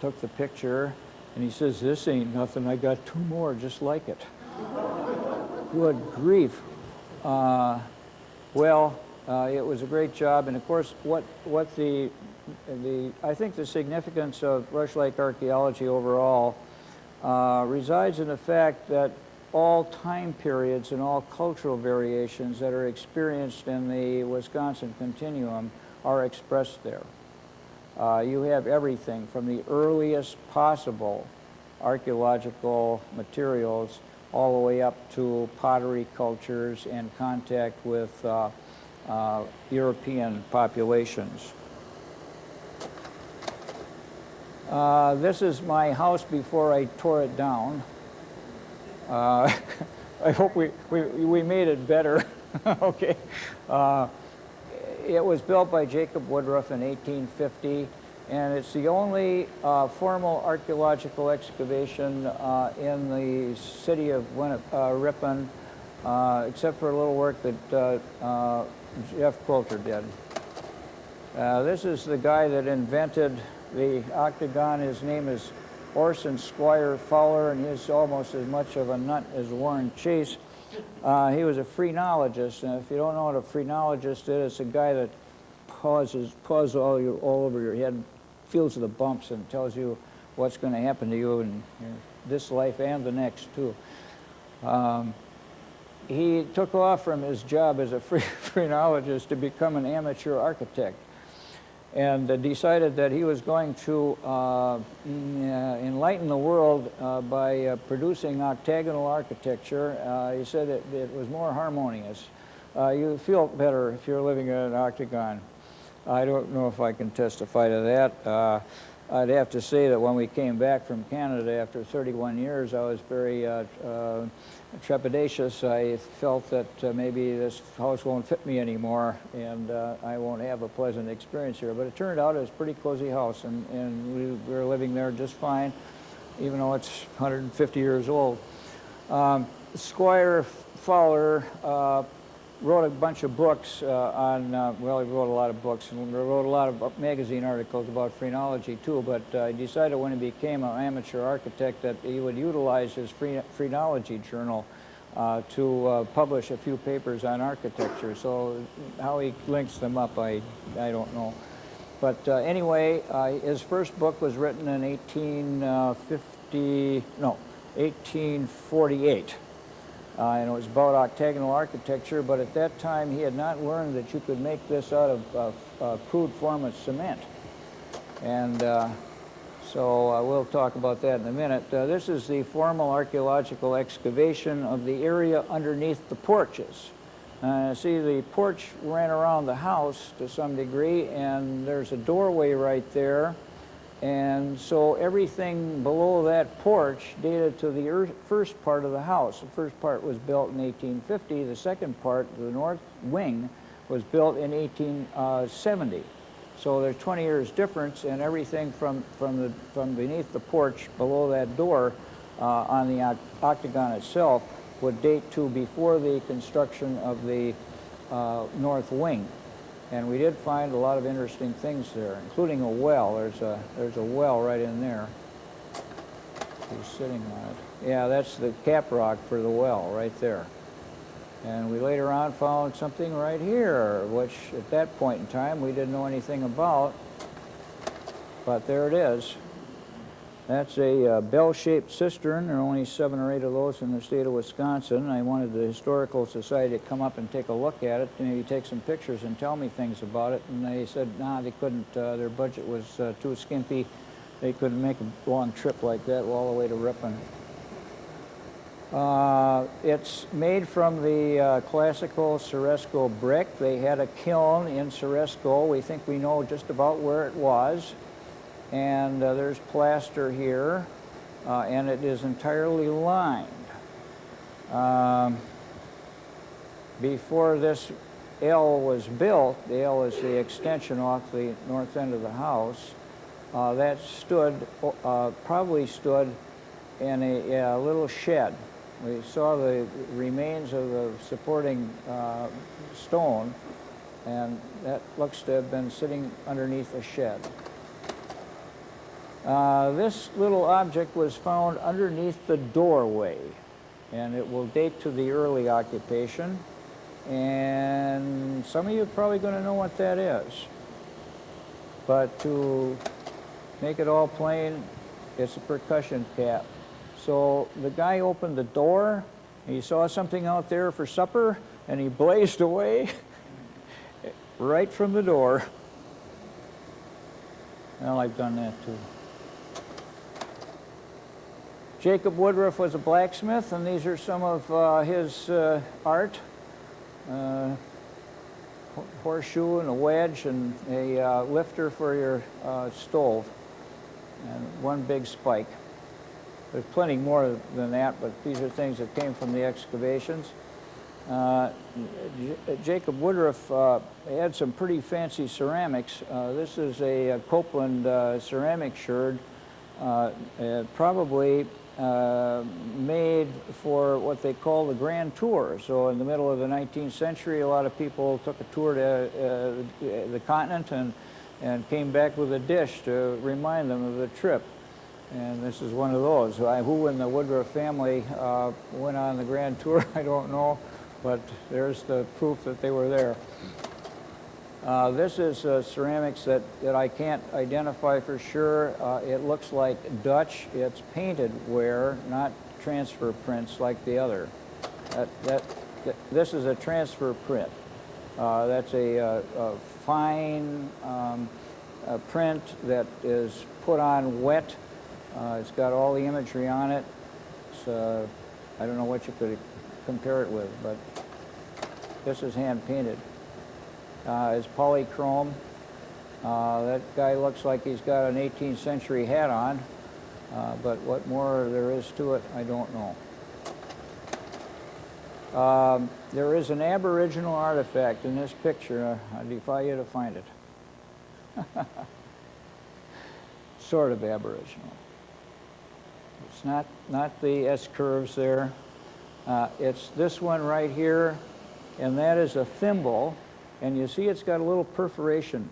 took the picture, and he says, this ain't nothing. I got 2 more just like it. Good grief. Well, it was a great job, and of course, I think the significance of Rush Lake archaeology overall resides in the fact that all time periods and all cultural variations that are experienced in the Wisconsin continuum are expressed there. You have everything from the earliest possible archaeological materials all the way up to pottery cultures and contact with European populations. This is my house before I tore it down. I hope we made it better. Okay. It was built by Jacob Woodruff in 1850, and it's the only formal archaeological excavation in the city of Ripon, except for a little work that Jeff Quilter did. This is the guy that invented the octagon. His name is Orson Squire Fowler, and he's almost as much of a nut as Warren Chase. He was a phrenologist, and if you don't know what a phrenologist is, it's a guy that paws all over your head, feels the bumps, and tells you what's going to happen to you in this life and the next, too. He took off from his job as a phrenologist to become an amateur architect, and decided that he was going to enlighten the world by producing octagonal architecture. He said it was more harmonious. You feel better if you're living in an octagon. I don't know if I can testify to that. I'd have to say that when we came back from Canada after 31 years, I was very trepidatious. I felt that maybe this house won't fit me anymore, and I won't have a pleasant experience here. But it turned out it was a pretty cozy house, and we were living there just fine, even though it's 150 years old. Squire Fowler wrote a bunch of books on, well, he wrote a lot of books and wrote a lot of magazine articles about phrenology too, but he decided when he became an amateur architect that he would utilize his phrenology journal to publish a few papers on architecture. So how he links them up, I don't know. But anyway, his first book was written in 1848. And it was about octagonal architecture, but at that time he had not learned that you could make this out of a crude form of cement. And so we'll talk about that in a minute. This is the formal archaeological excavation of the area underneath the porches. See, the porch ran around the house to some degree, and there's a doorway right there. And so everything below that porch dated to the first part of the house. The first part was built in 1850. The second part, the north wing, was built in 1870. So there's 20 years difference, and everything from beneath the porch below that door on the octagon itself would date to before the construction of the north wing. And we did find a lot of interesting things there, including a well. There's a well right in there. He's sitting on it. Yeah, that's the cap rock for the well right there. And we later on found something right here, which at that point in time we didn't know anything about. But there it is. That's a bell-shaped cistern. There are only 7 or 8 of those in the state of Wisconsin. I wanted the Historical Society to come up and take a look at it, maybe take some pictures and tell me things about it. And they said, nah, they couldn't. Their budget was too skimpy. They couldn't make a long trip like that all the way to Ripon. It's made from the classical Ceresco brick. They had a kiln in Ceresco. We think we know just about where it was. And there's plaster here, and it is entirely lined. Before this L was built, the L is the extension off the north end of the house, that probably stood in a little shed. We saw the remains of the supporting stone, and that looks to have been sitting underneath a shed. This little object was found underneath the doorway, and it will date to the early occupation. And some of you are probably going to know what that is. But to make it all plain, it's a percussion cap. So the guy opened the door, and he saw something out there for supper, and he blazed away right from the door. Well, I've done that too. Jacob Woodruff was a blacksmith, and these are some of his art. Horseshoe and a wedge and a lifter for your stove, and one big spike. There's plenty more than that, but these are things that came from the excavations. Jacob Woodruff had some pretty fancy ceramics. This is a Copeland ceramic sherd, probably made for what they call the Grand Tour. So in the middle of the 19th century, a lot of people took a tour to the continent and came back with a dish to remind them of the trip. And this is one of those. Who in the Woodruff family went on the Grand Tour, I don't know, but there's the proof that they were there. This is ceramics that I can't identify for sure. It looks like Dutch. It's painted ware, not transfer prints like the other. This is a transfer print. That's a fine print that is put on wet. It's got all the imagery on it. It's, I don't know what you could compare it with, but this is hand painted. It's polychrome, That guy looks like he's got an 18th century hat on, but what more there is to it, I don't know. There is an Aboriginal artifact in this picture. I defy you to find it. Sort of Aboriginal. It's not the S-curves there. It's this one right here, and that is a thimble, and you see it's got a little perforation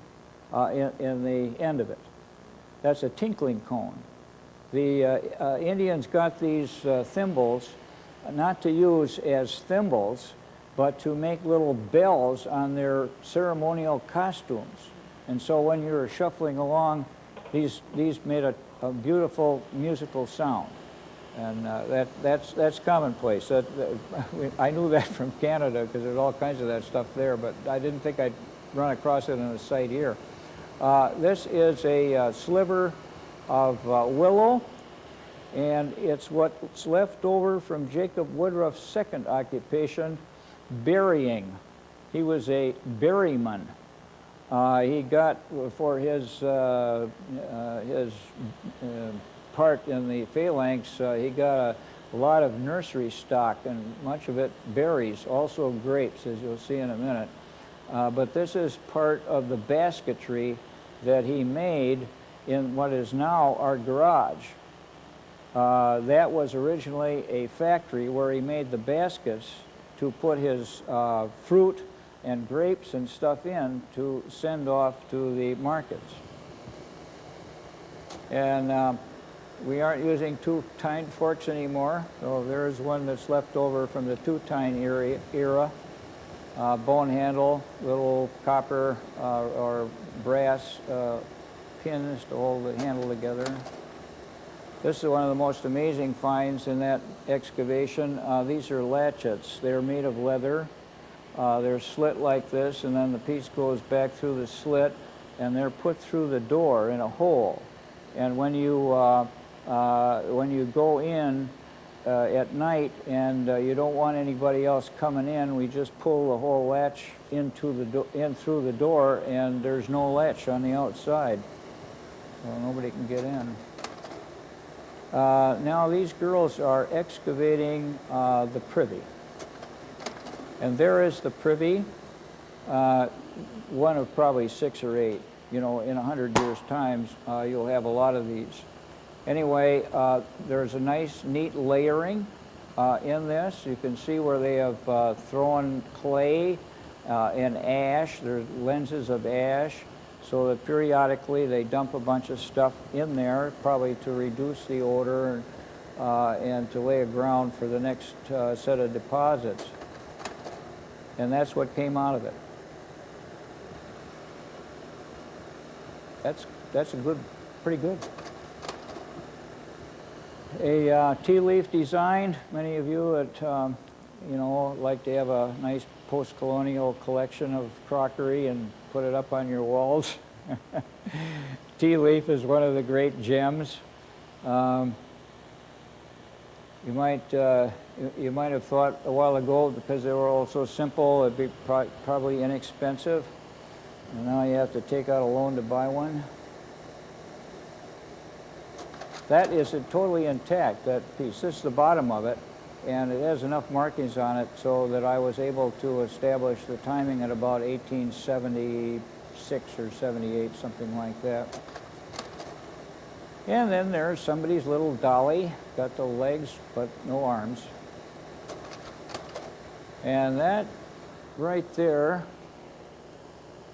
in the end of it. That's a tinkling cone. The Indians got these thimbles not to use as thimbles, but to make little bells on their ceremonial costumes. And so when you were shuffling along, these made a beautiful musical sound. And that's commonplace. I knew that from Canada because there's all kinds of that stuff there, but I didn't think I'd run across it in a site here. This is a sliver of willow, and it's what's left over from Jacob Woodruff's second occupation, burying. He was a berryman. He got, for his part in the phalanx, he got a lot of nursery stock, and much of it berries, also grapes, as you'll see in a minute. But this is part of the basketry that he made in what is now our garage. That was originally a factory where he made the baskets to put his fruit and grapes and stuff in to send off to the markets. And we aren't using two-tined forks anymore, so there's one that's left over from the two-tine era. Bone handle, little copper or brass pins to hold the handle together. This is one of the most amazing finds in that excavation. These are latchets. They're made of leather. They're slit like this, and then the piece goes back through the slit, and they're put through the door in a hole. And when you go in at night and you don't want anybody else coming in, we just pull the whole latch in through the door, and there's no latch on the outside, so nobody can get in. Now these girls are excavating the privy. And there is the privy, one of probably 6 or 8. You know, in 100 years' time, you'll have a lot of these. Anyway, there's a nice, neat layering in this. You can see where they have thrown clay and ash. There's lenses of ash, so that periodically they dump a bunch of stuff in there, probably to reduce the odor and to lay a ground for the next set of deposits. And that's what came out of it. That's a good, pretty good. A tea leaf design. Many of you that you know, like to have a nice post-colonial collection of crockery and put it up on your walls. Tea leaf is one of the great gems. You might have thought a while ago, because they were all so simple, it'd be probably inexpensive. And now you have to take out a loan to buy one. That is totally intact, that piece. This is the bottom of it, and it has enough markings on it so that I was able to establish the timing at about 1876 or 78, something like that. And then there's somebody's little dolly, got the legs but no arms. And that right there,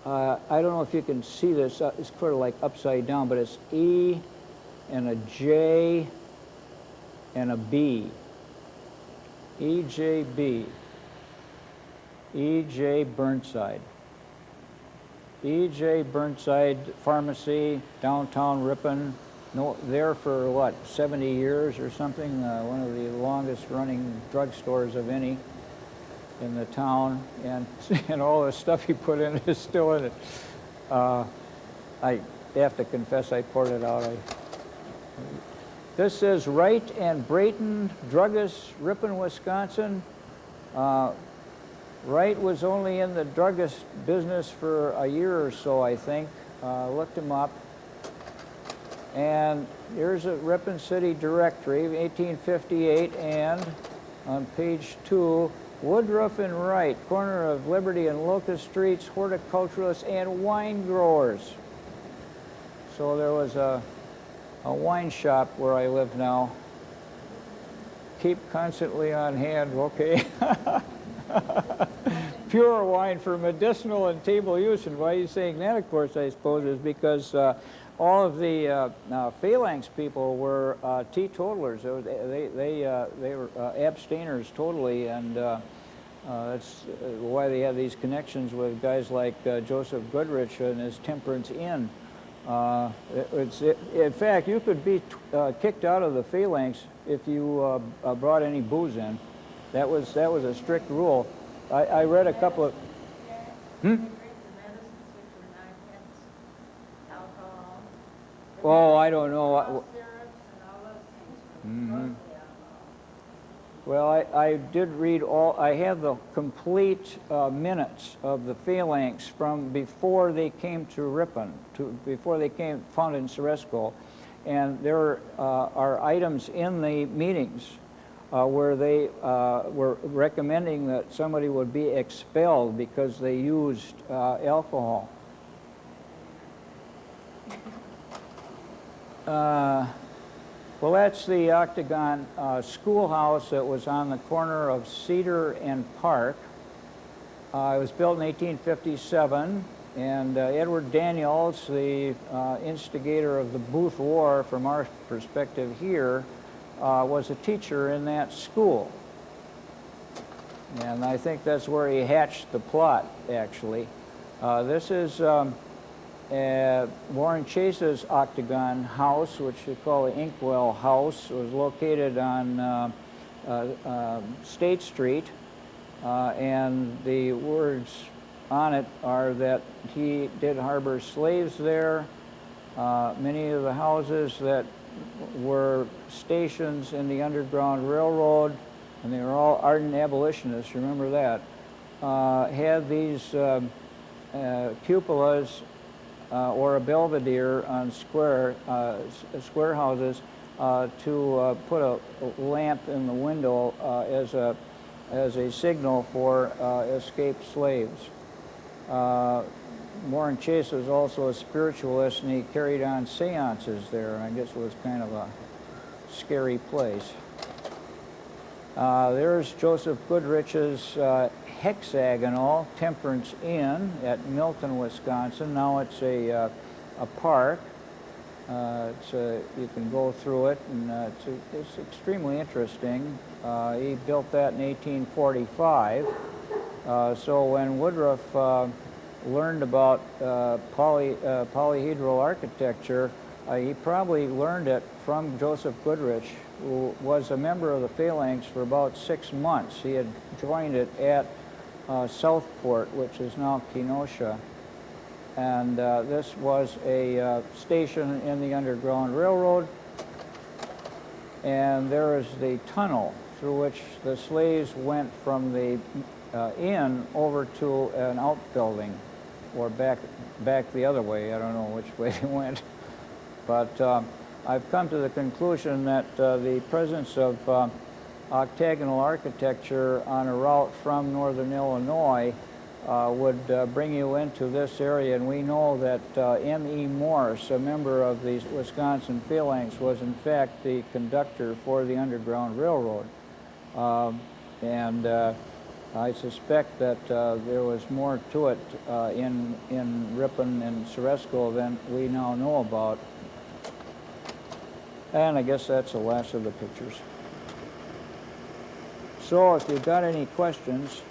I don't know if you can see this, it's sort of like upside down, but it's E and a J and a B. EJB. E.J. Burnside. E.J. Burnside Pharmacy, downtown Ripon. No, there for what, 70 years or something? One of the longest running drugstores of any in the town, and all the stuff he put in is still in it. I have to confess, I poured it out. This is Wright and Brayton Druggists, Ripon, Wisconsin. Wright was only in the druggist business for a year or so, I think. looked him up, and here's a Ripon City directory, 1858, and on page 2, Woodruff and Wright, corner of Liberty and Locust Streets, horticulturalists and wine growers. So there was a wine shop where I live now. Keep constantly on hand, okay. Pure wine for medicinal and table use. And why are you saying that, of course, I suppose, is because all of the phalanx people were teetotalers. They were abstainers totally, and that's why they have these connections with guys like Joseph Goodrich and his Temperance Inn. In fact, you could be kicked out of the phalanx if you brought any booze in. That was a strict rule. I read a couple of... Oh, I don't know. Well, I did read I have the complete minutes of the phalanx from before they came to Ripon, before they found in Ceresco. And there are items in the meetings where they were recommending that somebody would be expelled because they used alcohol. Well, that's the Octagon schoolhouse that was on the corner of Cedar and Park. It was built in 1857, and Edward Daniels, the instigator of the Booth War from our perspective here, was a teacher in that school. And I think that's where he hatched the plot, actually. This is Warren Chase's Octagon house, which they call the Inkwell House. It was located on State Street, and the words on it are that he did harbor slaves there. Many of the houses that were stations in the Underground Railroad, and they were all ardent abolitionists, remember that, had these cupolas or a belvedere on square houses to put a lamp in the window as a signal for escaped slaves. Warren Chase was also a spiritualist, and he carried on seances there, and I guess it was kind of a scary place. There's Joseph Goodrich's hexagonal Temperance Inn at Milton, Wisconsin. Now it's a park. You can go through it, and it's extremely interesting. He built that in 1845. So when Woodruff learned about polyhedral architecture, he probably learned it from Joseph Goodrich, who was a member of the phalanx for about 6 months. He had joined it at Southport, which is now Kenosha. And this was a station in the Underground Railroad. And there is the tunnel through which the slaves went from the inn over to an outbuilding, or back the other way. I don't know which way they went. But I've come to the conclusion that the presence of octagonal architecture on a route from northern Illinois would bring you into this area. And we know that M.E. Morse, a member of the Wisconsin Phalanx, was in fact the conductor for the Underground Railroad. I suspect that there was more to it in Ripon and Ceresco than we now know about. And I guess that's the last of the pictures. So if you've got any questions,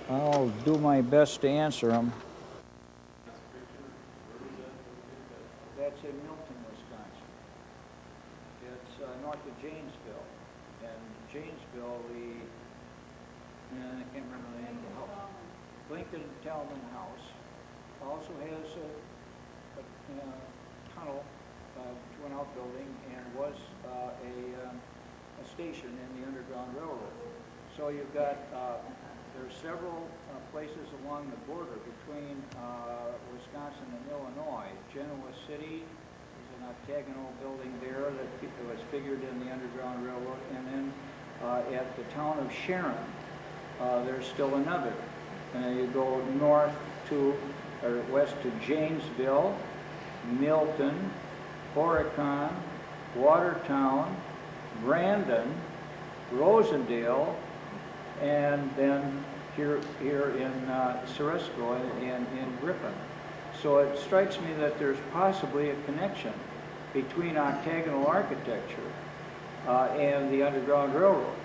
I'll do my best to answer them. That's in Milton, Wisconsin. It's north of Janesville. And Janesville, I can't remember the name of the house. Lincoln Talman House also has a tunnel to an outbuilding, and was a station in the Underground Railroad. So you've got, there's several places along the border between Wisconsin and Genoa City. There's an octagonal building there that was figured in the Underground Railroad. And then at the town of Sharon, there's still another. And then you go north to, or west to Janesville, Milton, Horicon, Watertown, Brandon, Rosendale, and then here in Ceresco and in Ripon. So it strikes me that there's possibly a connection between octagonal architecture and the Underground Railroad.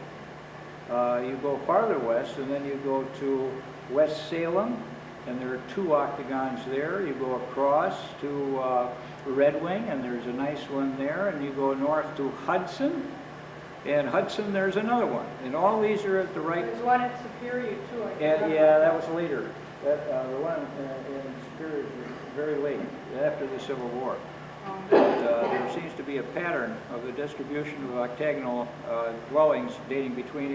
You go farther west, and then you go to West Salem, and there are 2 octagons there. You go across to Red Wing, and there's a nice one there, and you go north to Hudson, and Hudson there's another one. And all these are at the right... There's one at Superior too. Yeah, that was later. The one in Superior was very late, after the Civil War. But there seems to be a pattern of the distribution of octagonal dwellings dating between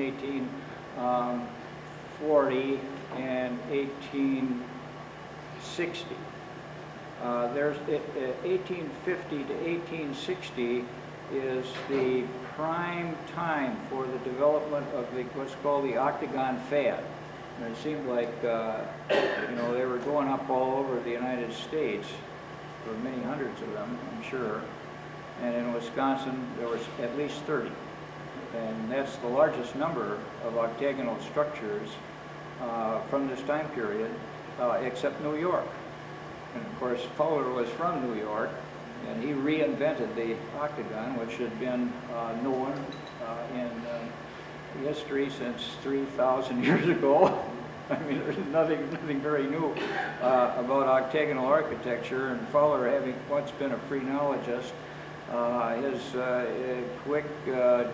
1840 and 1860. There's 1850 to 1860 is the prime time for the development of what's called the octagon fad. And it seemed like they were going up all over the United States. There were many hundreds of them, I'm sure. And in Wisconsin, there was at least 30. And that's the largest number of octagonal structures from this time period, except New York. And of course, Fowler was from New York, and he reinvented the octagon, which had been known in history since 3,000 years ago. I mean, there's nothing very new about octagonal architecture, and Fowler, having once been a phrenologist, his quick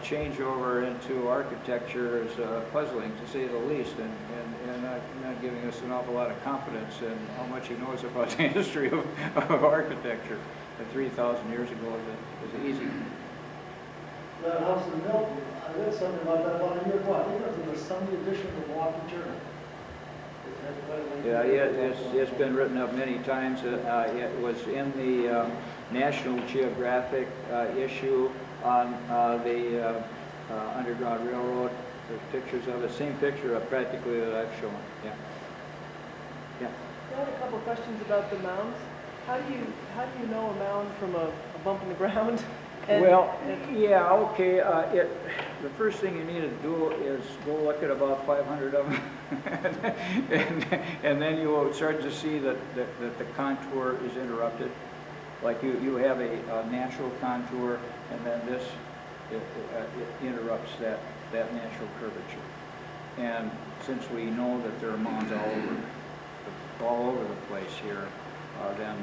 changeover into architecture is puzzling, to say the least, and not giving us an awful lot of confidence in how much he knows about the history of architecture. 3,000 years ago was easy. That house in Milton, I read something about that about a year ago. I think it was in the Sunday edition of the Walking Journal. Yeah, it's been written up many times. It was in the National Geographic issue on the Underground Railroad. There's pictures of it, same picture practically that I've shown. Yeah. Yeah. I had a couple of questions about the mounds. How do you know a mound from a bump in the ground? Yeah, okay. The first thing you need to do is go look at about 500 of them, and then you will start to see that the contour is interrupted. Like you have a natural contour, and then this it interrupts that natural curvature. And since we know that there are mounds all over the place here, then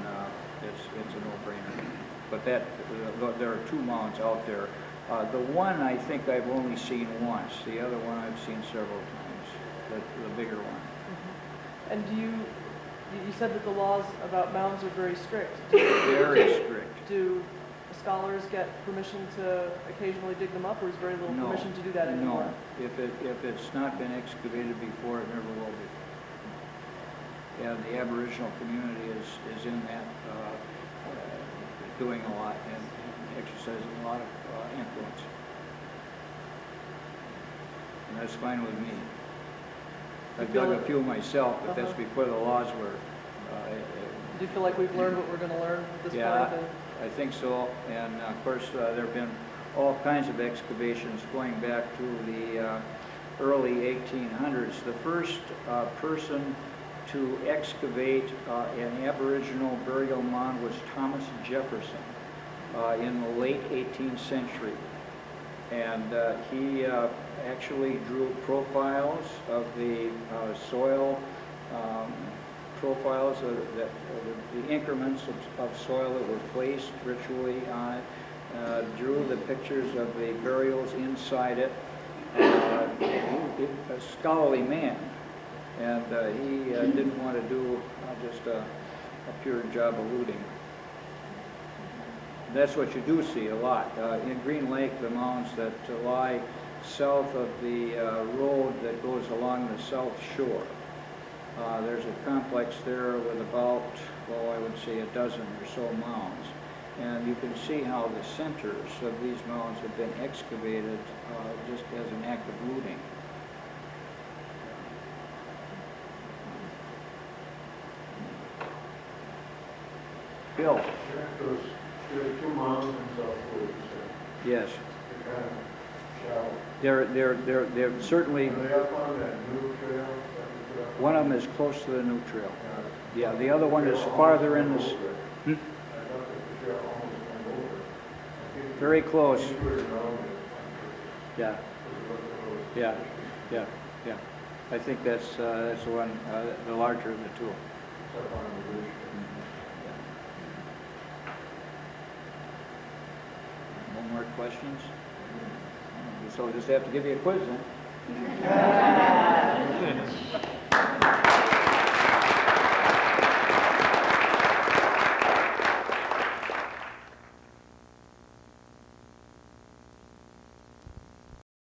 it's a no-brainer. But there are 2 mounds out there. The one I think I've only seen once. The other one I've seen several times. The bigger one. Mm-hmm. And you said that the laws about mounds are very strict. Very strict. Do scholars get permission to occasionally dig them up, or is very little permission to do that anymore? No. If it's not been excavated before, it never will be. Yeah, the Aboriginal community is in that, doing a lot and exercising a lot of influence. And that's fine with me. I've dug a few myself, but that's before the laws were. Do you feel like we've learned what we're going to learn at this point? Yeah, I think so. And of course, there have been all kinds of excavations going back to the early 1800s. The first person to excavate an Aboriginal burial mound was Thomas Jefferson in the late 18th century. And he actually drew profiles of the soil, profiles of the increments of soil that were placed ritually on it, drew the pictures of the burials inside it. A scholarly man. And he didn't want to do just a pure job of looting. And that's what you do see a lot. In Green Lake, the mounds that lie south of the road that goes along the south shore. There's a complex there with about, well, I would say a dozen or so mounds. And you can see how the centers of these mounds have been excavated just as an act of looting. Bill? There are two mounds in South Florida, you Yes. said. They're kind of shallow. They're certainly, Are they up on that new trail? that we put up? one of them is close to the new trail. Yeah. Yeah, the other one is Trail farther in almost this, went over. Hmm? I thought that the trail almost went over. I think Very close. you put it around it. Yeah, It was what yeah, yeah, yeah. I think that's the one, the larger of the two. It's up on the ridge. No more questions? So I'll just have to give you a quiz then.